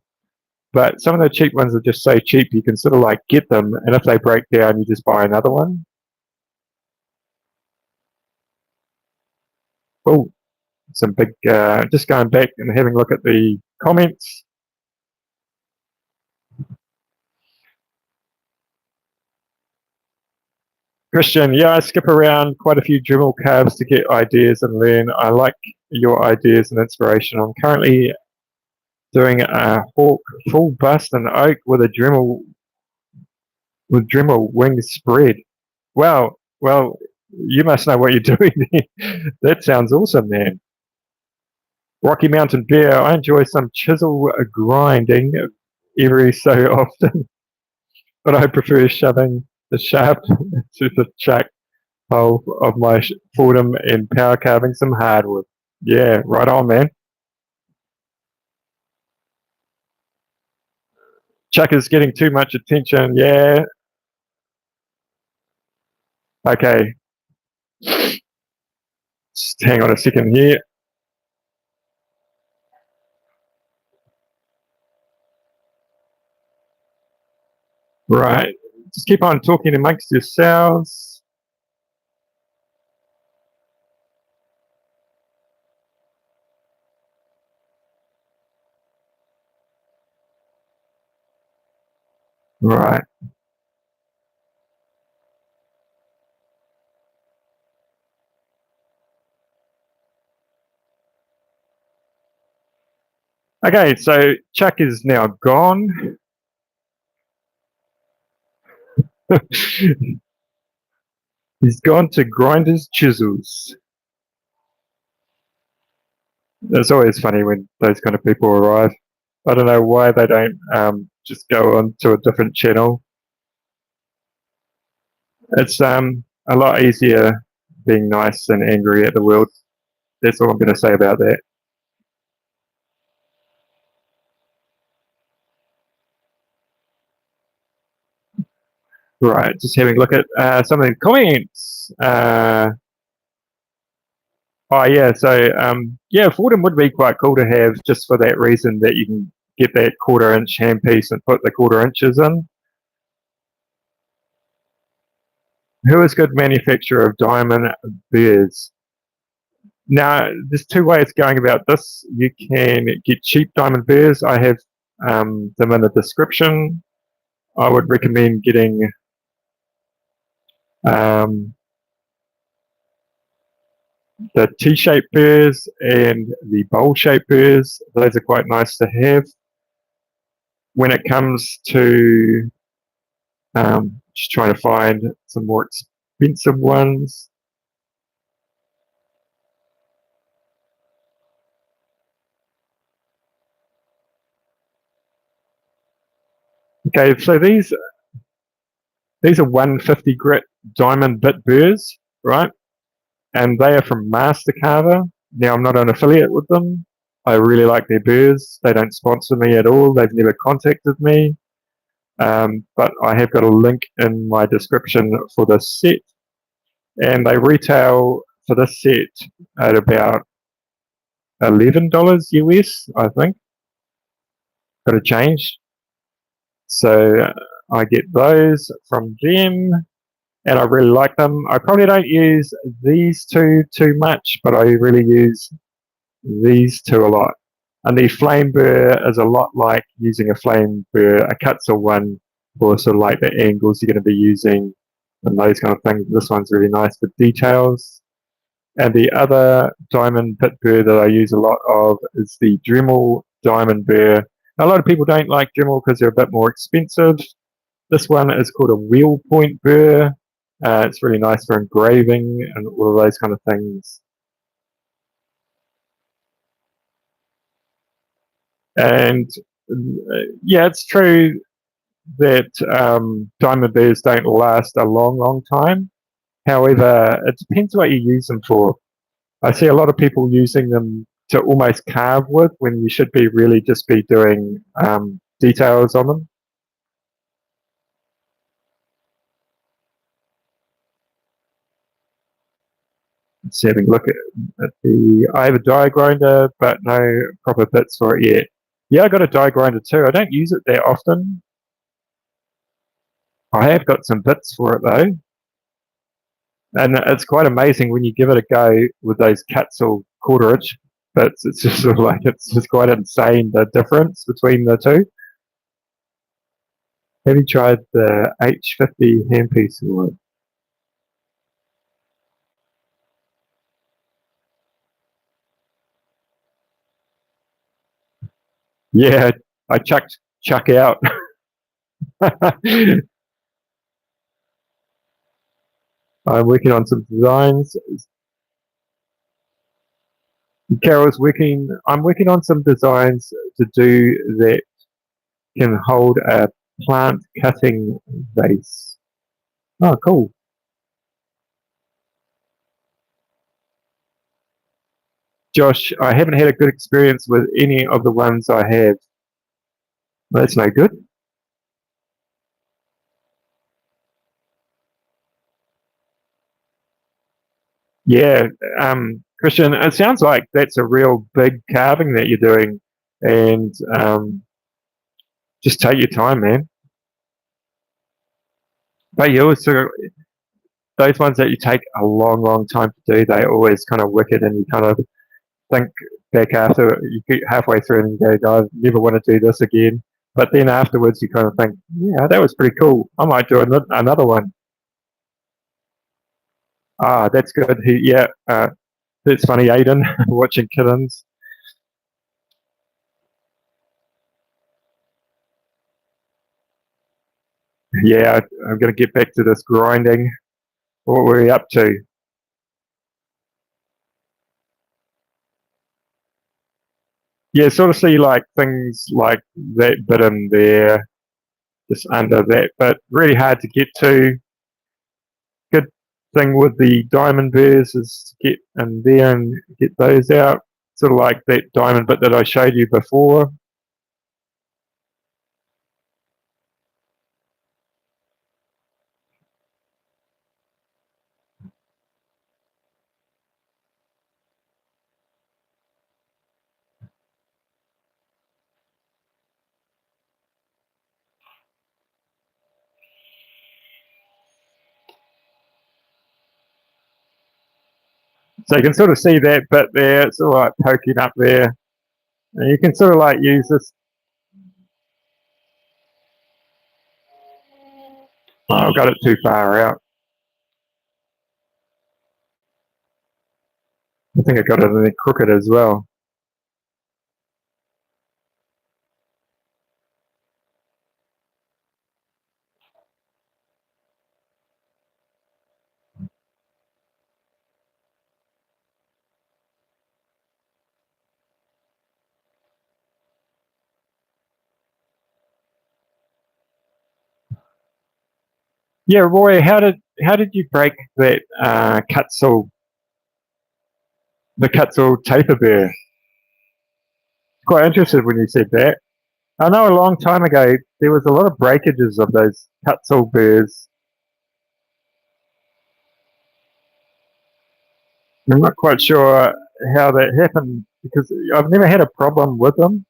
but some of the cheap ones are just so cheap you can sort of like get them, and if they break down, you just buy another one. Oh, some big. Just going back and having a look at the comments. Christian, yeah, I skip around quite a few Dremel carves to get ideas and learn. I like your ideas and inspiration. I'm currently doing a hawk full bust and oak with Dremel wings spread. Well, you must know what you're doing there. That sounds awesome, man. Rocky Mountain Bear, I enjoy some chisel grinding every so often, but I prefer shoving the shaft to the chuck hole of my Fordham and power carving some hardwood. Yeah, right on, man. Chuck is getting too much attention. Yeah. Okay. Just hang on a second here. Right. Just keep on talking amongst yourselves. Right. Okay, so Chuck is now gone. He's gone to grind his chisels. It's always funny when those kind of people arrive. I don't know why they don't just go on to a different channel. It's a lot easier being nice than angry at the world. That's all I'm going to say about that. Right, just having a look at some of the comments. Oh yeah, so yeah, Fordham would be quite cool to have just for that reason that you can get that 1/4 inch handpiece and put the 1/4 inches in. Who is good manufacturer of diamond burrs? Now, there's two ways going about this. You can get cheap diamond burrs. I have them in the description. I would recommend getting um, the T-shaped burrs and the bowl-shaped burrs. Those are quite nice to have. When it comes to just trying to find some more expensive ones. Okay, so these are 150 grit diamond bit burrs, right? And they are from Master Carver. Now, I'm not an affiliate with them. I really like their burrs. They don't sponsor me at all. They've never contacted me. But I have got a link in my description for this set. And they retail for this set at about $11 US, I think. Got to change. So I get those from them, and I really like them. I probably don't use these two too much, but I really use these two a lot. And the flame burr is a lot like using a flame burr, a Kutzall one, for sort of like the angles you're going to be using and those kind of things. This one's really nice for details. And the other diamond pit burr that I use a lot of is the Dremel diamond burr. A lot of people don't like Dremel because they're a bit more expensive. This one is called a wheel point burr. It's really nice for engraving and all of those kind of things. And yeah, it's true that diamond burrs don't last a long time. However, it depends what you use them for. I see a lot of people using them to almost carve with when you should be really just be doing details on them. Just having a look at the. I have a die grinder, but no proper bits for it yet. Yeah, I got a die grinder too. I don't use it that often. I have got some bits for it though. And it's quite amazing when you give it a go with those Kutzall 1/4 inch bits. It's just sort of like, it's just quite insane the difference between the two. Have you tried the H50 handpiece award? Yeah, I chuck out. I'm working on some designs. Carol's working. I'm working on some designs to do that can hold a plant cutting vase. Oh, cool. Josh, I haven't had a good experience with any of the ones I have. Well, that's no good. Yeah, Christian, it sounds like that's a real big carving that you're doing, and just take your time, man. But you also, those ones that you take a long time to do, they always kind of wicked, and you kind of think back after you get halfway through and you go, I never want to do this again. But then afterwards, you kind of think, yeah, that was pretty cool. I might do another one. Ah, that's good. Yeah, that's funny, Aiden, watching kittens. Yeah, I'm going to get back to this grinding. What were we up to? Yeah, sort of see like things like that bit in there, just under that, but really hard to get to. thing with the diamond burrs is to get in there and get those out, sort of like that diamond bit that I showed you before. So you can sort of see that bit there, it's sort of like poking up there. And you can sort of like use this. Oh, I've got it too far out. I think I got it in there crooked as well. Yeah, Roy, how did you break that Kutzall, the Kutzall taper burr? Quite interested when you said that. I know a long time ago there was a lot of breakages of those Kutzall burrs. I'm not quite sure how that happened because I've never had a problem with them.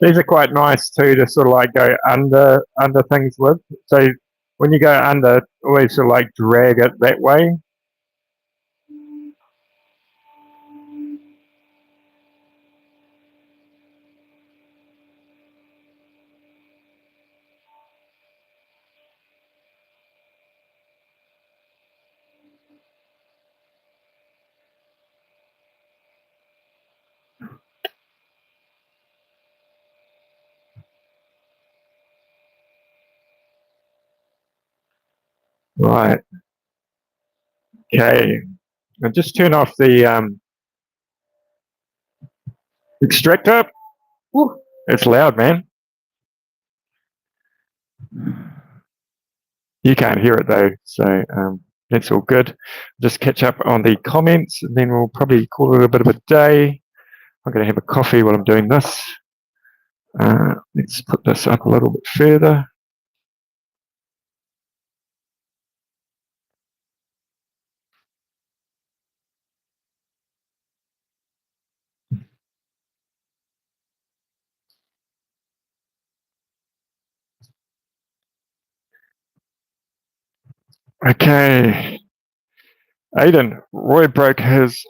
These are quite nice too to sort of like go under things with. So when you go under, always sort of like drag it that way. Right. Okay. And just turn off the extractor. Woo, it's loud, man. You can't hear it though, so that's all good. Just catch up on the comments, and then we'll probably call it a bit of a day. I'm going to have a coffee while I'm doing this. Let's put this up a little bit further. Okay. Aiden, Roy broke his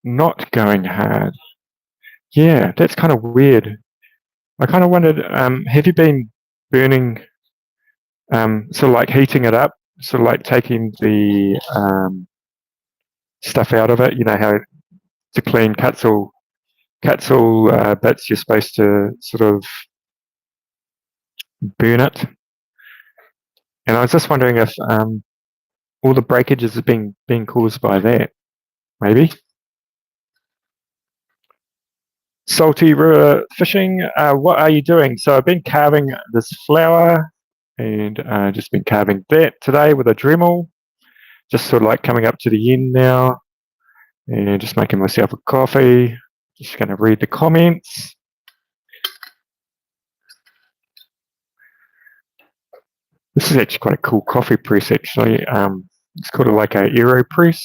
not going hard. Yeah, that's kind of weird. I kind of wondered, have you been burning, sort of like heating it up, sort of like taking the stuff out of it? You know how to clean Kutzall bits, you're supposed to sort of burn it. And I was just wondering if all the breakages are being caused by that, maybe. Salty River Fishing, what are you doing? So I've been carving this flower and just been carving that today with a Dremel. Just sort of like coming up to the end now and just making myself a coffee. Just going to read the comments. This is actually quite a cool coffee press actually. It's called like a AeroPress.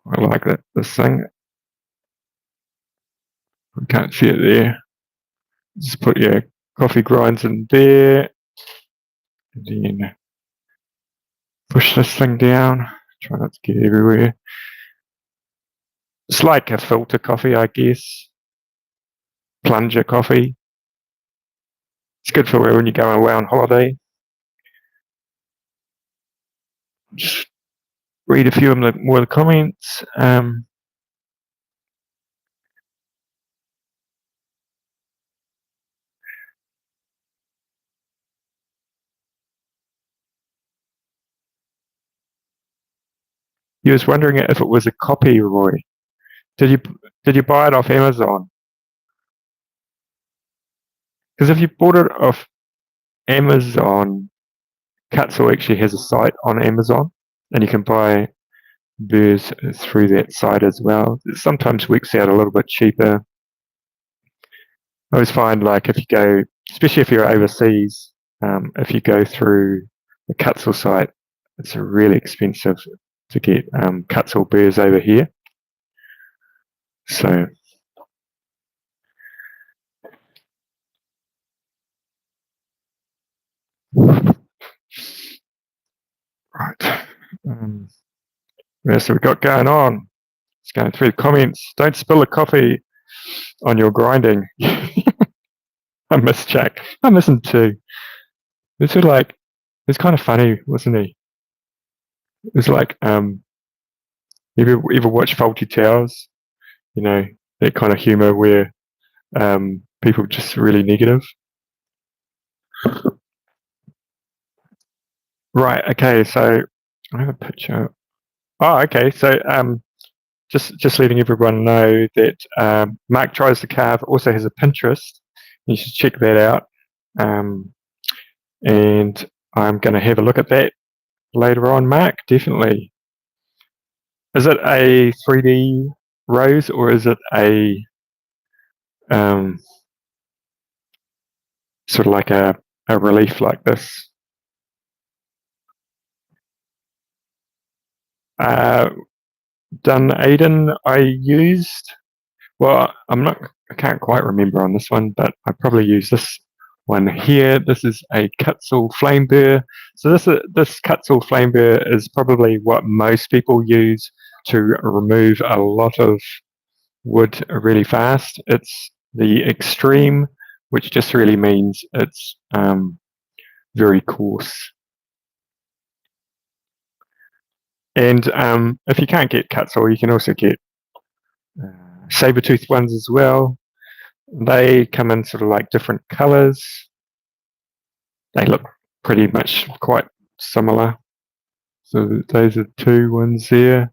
I like this thing. I can't see it there. Just put your coffee grinds in there. And then push this thing down. Try not to get everywhere. It's like a filter coffee, I guess. Plunger coffee. It's good for when you're going away on holiday. Just read a few of the more of the comments. He was wondering if it was a copy, Roy. Did you Did you buy it off Amazon? Because if you bought it off Amazon, Kutzall actually has a site on Amazon, and you can buy burrs through that site as well. It sometimes works out a little bit cheaper. I always find, like, if you go, especially if you're overseas, if you go through the Kutzall site, it's really expensive to get Kutzall burrs over here. So, right. What else have we got going on? Just going through the comments. Don't spill the coffee on your grinding. I miss Jack. I miss him too. It's sort of like, it's kind of funny, wasn't he? It's like, ever watch Faulty Towers? You know, that kind of humor where people are just really negative. Right. Okay. So I have a picture. Oh, okay. So just letting everyone know that Mark Tries to Carve also has a Pinterest. You should check that out. And I'm going to have a look at that later on, Mark. Definitely. Is it a 3D rose or is it a sort of like a relief like this? Dunedin I used. Well, I can't quite remember on this one, but I probably used this one here. This is a Kutzall flame burr. So this Kutzall flame burr is probably what most people use to remove a lot of wood really fast. It's the Extreme, which just really means it's very coarse. And if you can't get Kutzall, you can also get saber-tooth ones as well. They come in sort of like different colors. They look pretty much quite similar. So those are two ones there.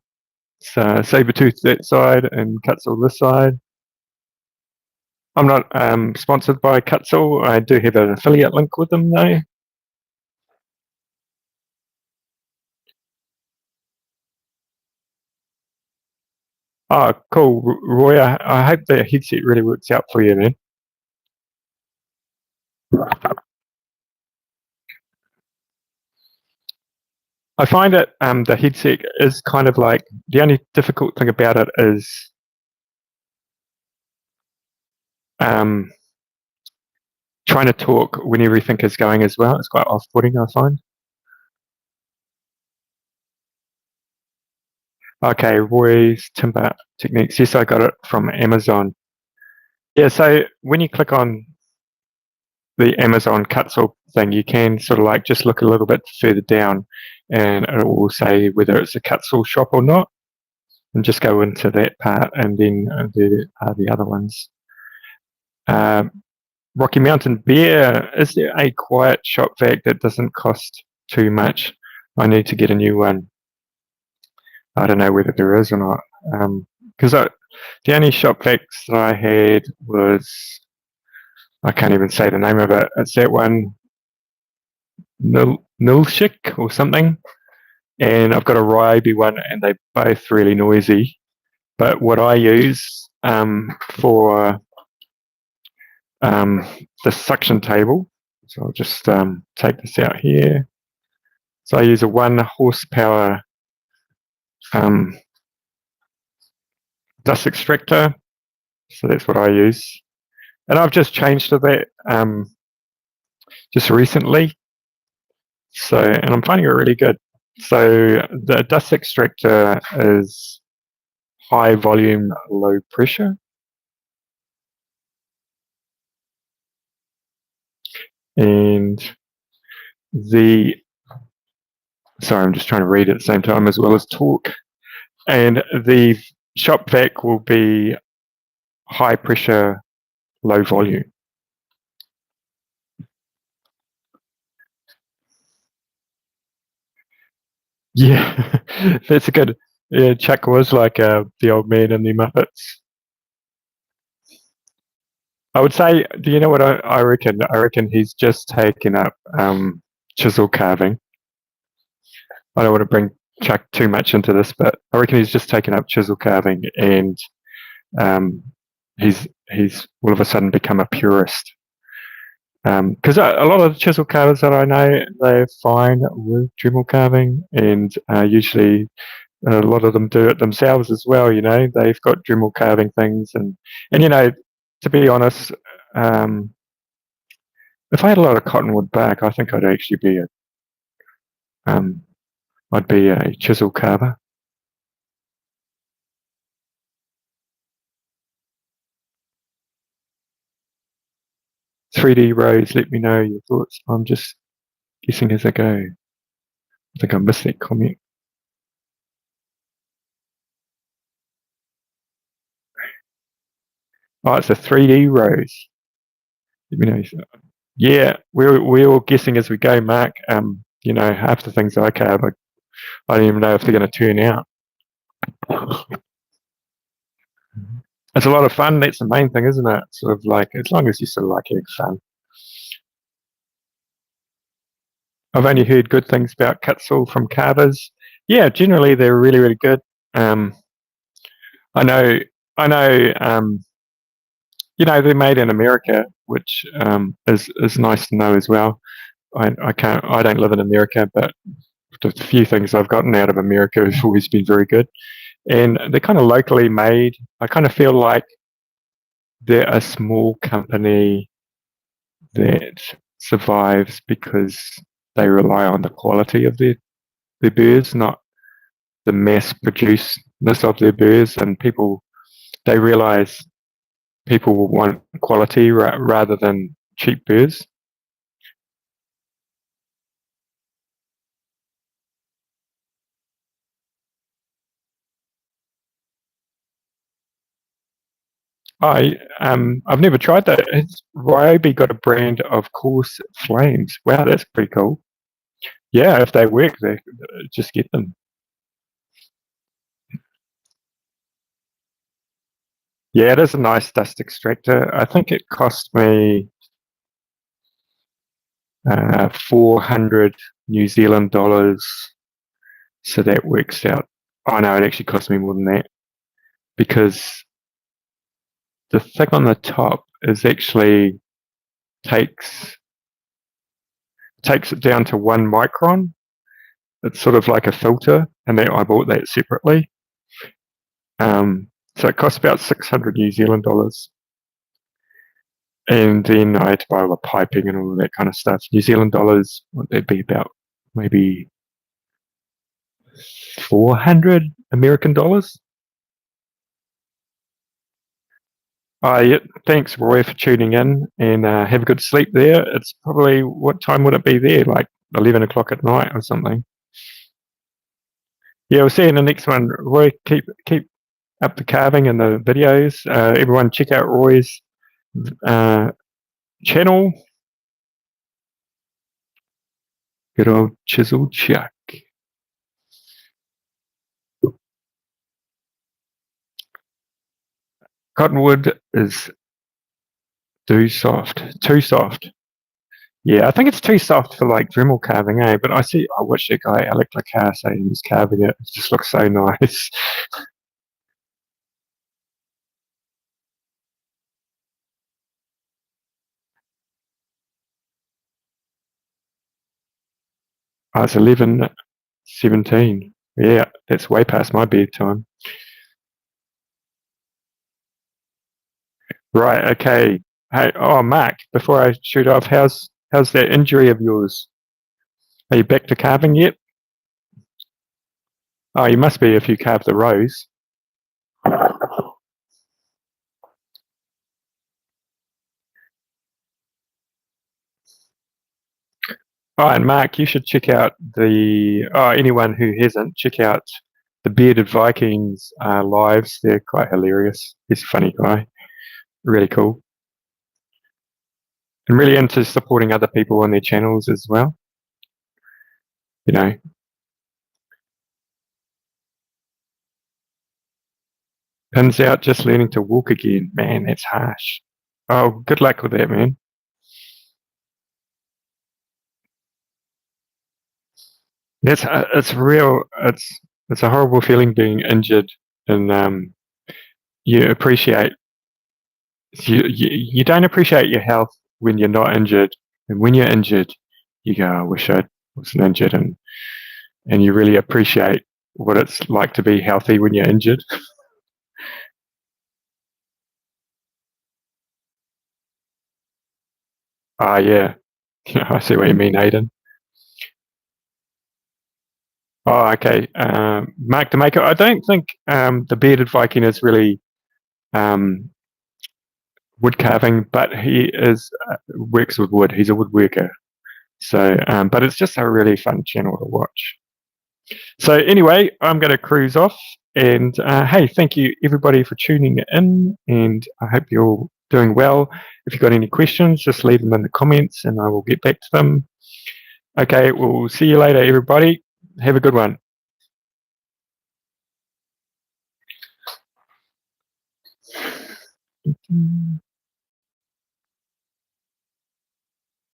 So saber-tooth that side and Kutzall this side. I'm not sponsored by Kutzall. I do have an affiliate link with them though. Oh, cool, Roy. I hope the headset really works out for you, man. I find that the headset is kind of like, the only difficult thing about it is trying to talk when everything is going as well. It's quite off-putting, I find. Okay, Roy's Timber Techniques. Yes, I got it from Amazon. Yeah, so when you click on the Amazon Kutzall thing, you can sort of like just look a little bit further down and it will say whether it's a Kutzall shop or not, and just go into that part, and then the other ones. Rocky Mountain Beer, is there a quiet shop vac that doesn't cost too much? I need to get a new one. I don't know whether there is or not. Because the only shop vacs that I had was, I can't even say the name of it. It's that one, Nilshik or something. And I've got a Ryobi one, and they're both really noisy. But what I use for the suction table, so I'll just take this out here. So I use a 1 horsepower dust extractor. So that's what I use. And I've just changed to that just recently. So, and I'm finding it really good. So the dust extractor is high volume, low pressure. And sorry, I'm just trying to read at the same time as well as talk. And the shop vac will be high pressure, low volume. Yeah, that's a good. Yeah, Chuck was like the old man in the Muppets. I would say, do you know what I reckon? I reckon he's just taken up chisel carving. I don't want to bring Chuck too much into this, but I reckon he's just taken up chisel carving, and he's all of a sudden become a purist. Because a lot of the chisel carvers that I know, they're fine with Dremel carving, and usually a lot of them do it themselves as well. You know, they've got Dremel carving things, and you know, to be honest, if I had a lot of cottonwood back, I think I'd actually be I'd be a chisel carver. "3D Rose, let me know your thoughts. I'm just guessing as I go." I think I missed that comment. Oh, it's a 3D Rose. Let me know. Yeah, we're all guessing as we go, Mark. You know, half the things I carve, I don't even know if they're going to turn out. It's a lot of fun. That's the main thing, isn't it? Sort of like, as long as you sort of like having fun. I've only heard good things about Kutzall from carvers. Yeah, generally they're really, really good. I know, you know, they're made in America, which is nice to know as well. I don't live in America, but the few things I've gotten out of America have always been very good. And they're kind of locally made. I kind of feel like they're a small company that survives because they rely on the quality of their burrs, not the mass produceness of their burrs. And they realize people will want quality rather than cheap burrs. I've never tried that. Has Ryobi got a brand of coarse flames? Wow, that's pretty cool. Yeah, if they work, just get them. Yeah, it is a nice dust extractor. I think it cost me 400 New Zealand dollars. So that works out. Oh no, it actually cost me more than that, because the thing on the top is actually takes it down to 1 micron. It's sort of like a filter, and I bought that separately. So it cost about 600 New Zealand dollars. And then I had to buy all the piping and all of that kind of stuff. New Zealand dollars, what that'd be about maybe 400 American dollars. Yeah, thanks, Roy, for tuning in, and have a good sleep there. It's probably, what time would it be there? Like 11 o'clock at night or something. Yeah, we'll see you in the next one. Roy, keep up the carving and the videos. Everyone check out Roy's channel. Good old Chisel Chuck. Cottonwood is too soft. Yeah, I think it's too soft for like Dremel carving, eh? But I watched that guy Alec Lacar say he was carving it. It just looks so nice. Oh, it's 11:17. Yeah, that's way past my bedtime. Right, okay. Hey, oh Mark, before I shoot off, how's that injury of yours? Are you back to carving yet? Oh, you must be if you carve the rose. Oh, and Mark, you should check out anyone who hasn't, check out the Bearded Vikings lives. They're quite hilarious. He's a funny guy. Really cool. I'm really into supporting other people on their channels as well. You know, pins out, just learning to walk again. Man, that's harsh. Oh, good luck with that, man. It's real. It's a horrible feeling being injured, and you appreciate you don't appreciate your health when you're not injured, and when you're injured, you go, I wish I wasn't injured, and you really appreciate what it's like to be healthy when you're injured. Ah, yeah, I see what you mean, Aidan. Oh, okay. Mark the Maker. I don't think the bearded Viking is really um, wood carving, but he is works with wood. He's a woodworker. So, but it's just a really fun channel to watch. So anyway, I'm going to cruise off, and hey, thank you everybody for tuning in, and I hope you're all doing well. If you've got any questions, just leave them in the comments, and I will get back to them. Okay, we'll see you later, everybody. Have a good one.